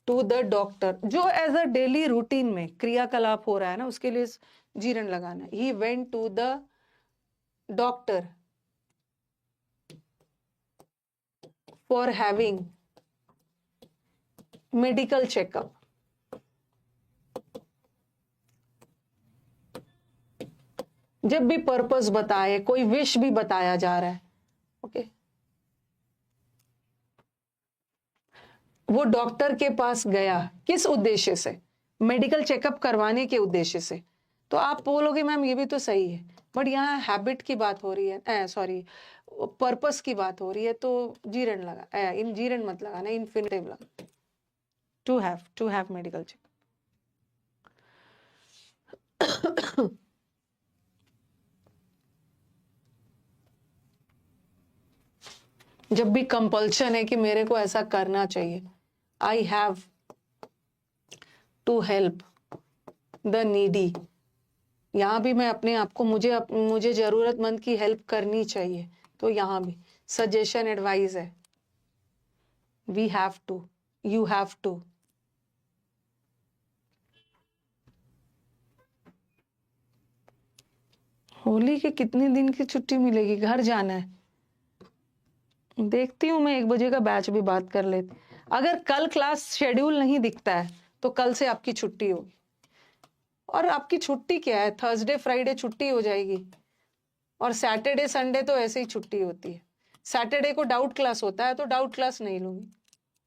to the doctor, जो एज अ डेली रूटीन में क्रियाकलाप हो रहा है ना, उसके लिए जीरण लगाना, he went to the doctor for having medical checkup. जब भी पर्पस बताए, कोई विश भी बताया जा रहा है, ओके, वो डॉक्टर के पास गया किस उद्देश्य से, मेडिकल चेकअप करवाने के उद्देश्य से, तो आप बोलोगे मैम ये भी तो सही है, बट यहाँ हैबिट की बात हो रही है, सॉरी पर्पस की बात हो रही है, तो जीरण लगा, इन जीरण मत लगाना, इन्फिनेटिव लगा। To have medical check. जब भी कंपल्शन है कि मेरे को ऐसा करना चाहिए, I have to help the needy, यहाँ भी मैं अपने आप को मुझे जरूरतमंद की हेल्प करनी चाहिए, तो यहाँ भी सजेशन एडवाइस है, we have to, you have to. Holi के कितने दिन की छुट्टी मिलेगी? घर जाना है, देखती हूँ मैं 1 बजे का बैच भी बात कर लेती। अगर कल क्लास शेड्यूल नहीं दिखता है तो कल से आपकी छुट्टी होगी। और आपकी छुट्टी क्या है, थर्सडे फ्राइडे छुट्टी हो जाएगी, और सैटरडे संडे तो ऐसे ही छुट्टी होती है। सैटरडे को डाउट क्लास होता है तो डाउट क्लास नहीं लूंगी।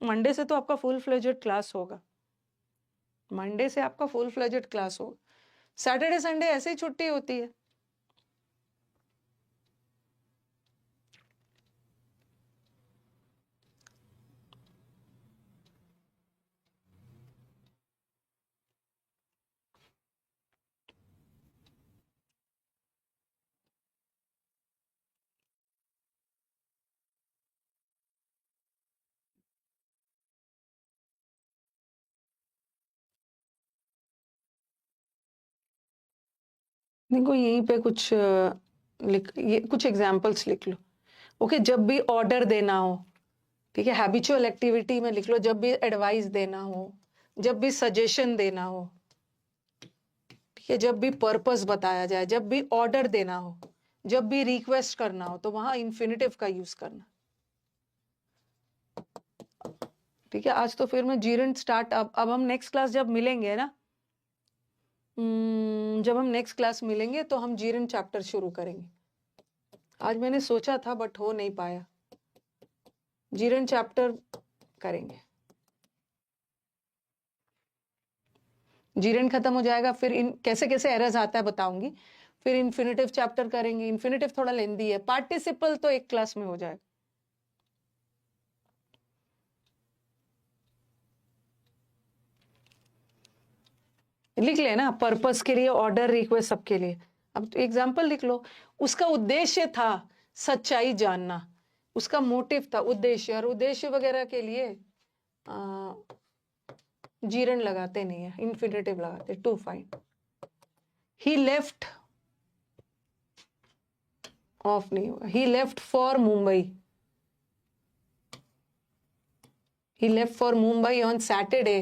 मंडे से तो आपका फुल फ्लेजेड क्लास होगा, मंडे से आपका फुल फ्लेजेड क्लास होगा। सैटरडे संडे ऐसे ही छुट्टी होती है। देखो यहीं पे कुछ ये कुछ एग्जांपल्स लिख लो। ओके, जब भी ऑर्डर देना हो, ठीक है, हैबिचुअल एक्टिविटी में लिख लो, जब भी एडवाइस देना हो, जब भी सजेशन देना हो, ठीक है, जब भी पर्पस बताया जाए, जब भी ऑर्डर देना हो, जब भी रिक्वेस्ट करना हो, तो वहां इन्फिनिटिव का यूज करना। ठीक है, आज तो फिर मैं जीरेंट स्टार्ट, अब हम नेक्स्ट क्लास जब मिलेंगे ना, जब हम नेक्स्ट क्लास मिलेंगे तो हम जीरेंट चैप्टर शुरू करेंगे। आज मैंने सोचा था बट हो नहीं पाया, जीरेंट चैप्टर करेंगे। जीरेंट खत्म हो जाएगा, फिर इन कैसे कैसे एरर्स आता है बताऊंगी, फिर इन्फिनिटिव चैप्टर करेंगे। इन्फिनिटिव थोड़ा लेंदी है, पार्टिसिपल तो एक क्लास में हो जाएगा। लिख लेना, पर्पस के लिए, ऑर्डर, रिक्वेस्ट, सबके लिए। अब एग्जाम्पल लिख लो। उसका उद्देश्य था सच्चाई जानना, उसका मोटिव था उद्देश्य, और उद्देश्य वगैरह के लिए जीरन लगाते नहीं है, इन्फिनिटिव लगाते। To find, he left, off नहीं होगा, he left for Mumbai, he left for Mumbai on Saturday.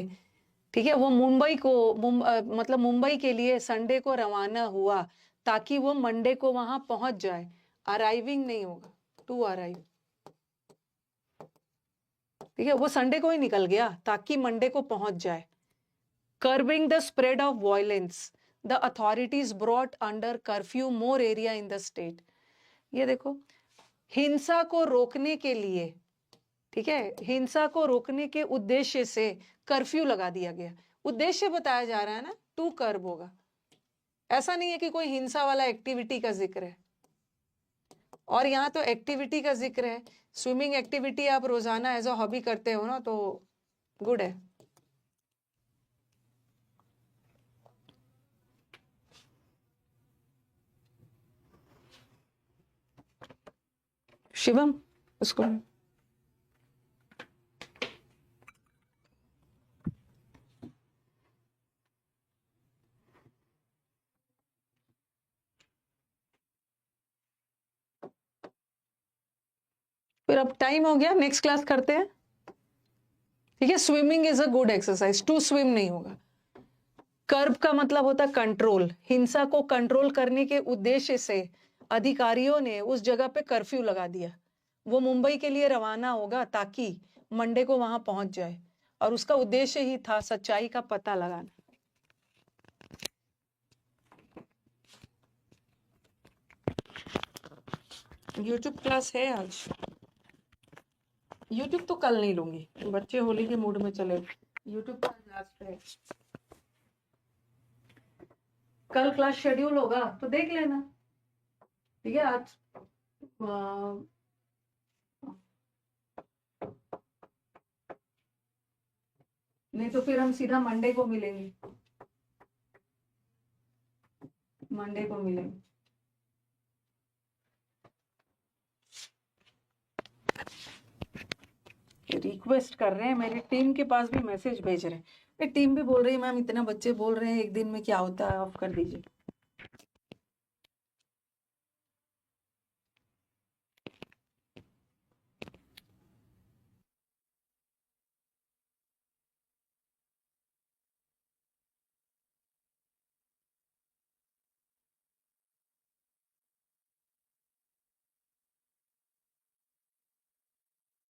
ठीक है, वो मुंबई को मतलब मुंबई के लिए संडे को रवाना हुआ ताकि वो मंडे को वहां पहुंच जाए। अराइविंग नहीं होगा, टू अराइव। ठीक है, वो संडे को ही निकल गया ताकि मंडे को पहुंच जाए। Curbing the spread of violence, the authorities brought under curfew more area in the state. ये देखो, हिंसा को रोकने के लिए, ठीक है, हिंसा को रोकने के उद्देश्य से कर्फ्यू लगा दिया गया। उद्देश्य बताया जा रहा है ना, टू कर्ब होगा। ऐसा नहीं है कि कोई हिंसा वाला एक्टिविटी का जिक्र है, और यहाँ तो एक्टिविटी का जिक्र है। स्विमिंग एक्टिविटी आप रोजाना एज अ हॉबी करते हो ना, तो गुड है। शिवम, उसको फिर अब टाइम हो गया, नेक्स्ट क्लास करते हैं। ठीक है, swimming is a good exercise, to swim नहीं होगा। कर्ब का मतलब होता है कंट्रोल। हिंसा को कंट्रोल करने के उद्देश्य से अधिकारियों ने उस जगह पे कर्फ्यू लगा दिया। वो मुंबई के लिए रवाना होगा ताकि मंडे को वहां पहुंच जाए, और उसका उद्देश्य ही था सच्चाई का पता लगाना। यूट्यूब क्लास है आज, यूट्यूब तो कल नहीं लूंगी, बच्चे होली के मूड में चले। यूट्यूब का लास्ट है, कल क्लास शेड्यूल होगा तो देख लेना। ठीक है, आज नहीं तो फिर हम सीधा मंडे को मिलेंगे, मंडे को मिलेंगे। रिक्वेस्ट कर रहे हैं, मेरी टीम के पास भी मैसेज भेज रहे हैं, टीम भी बोल रही है मैम इतना बच्चे बोल रहे हैं एक दिन में क्या होता है, ऑफ कर दीजिए।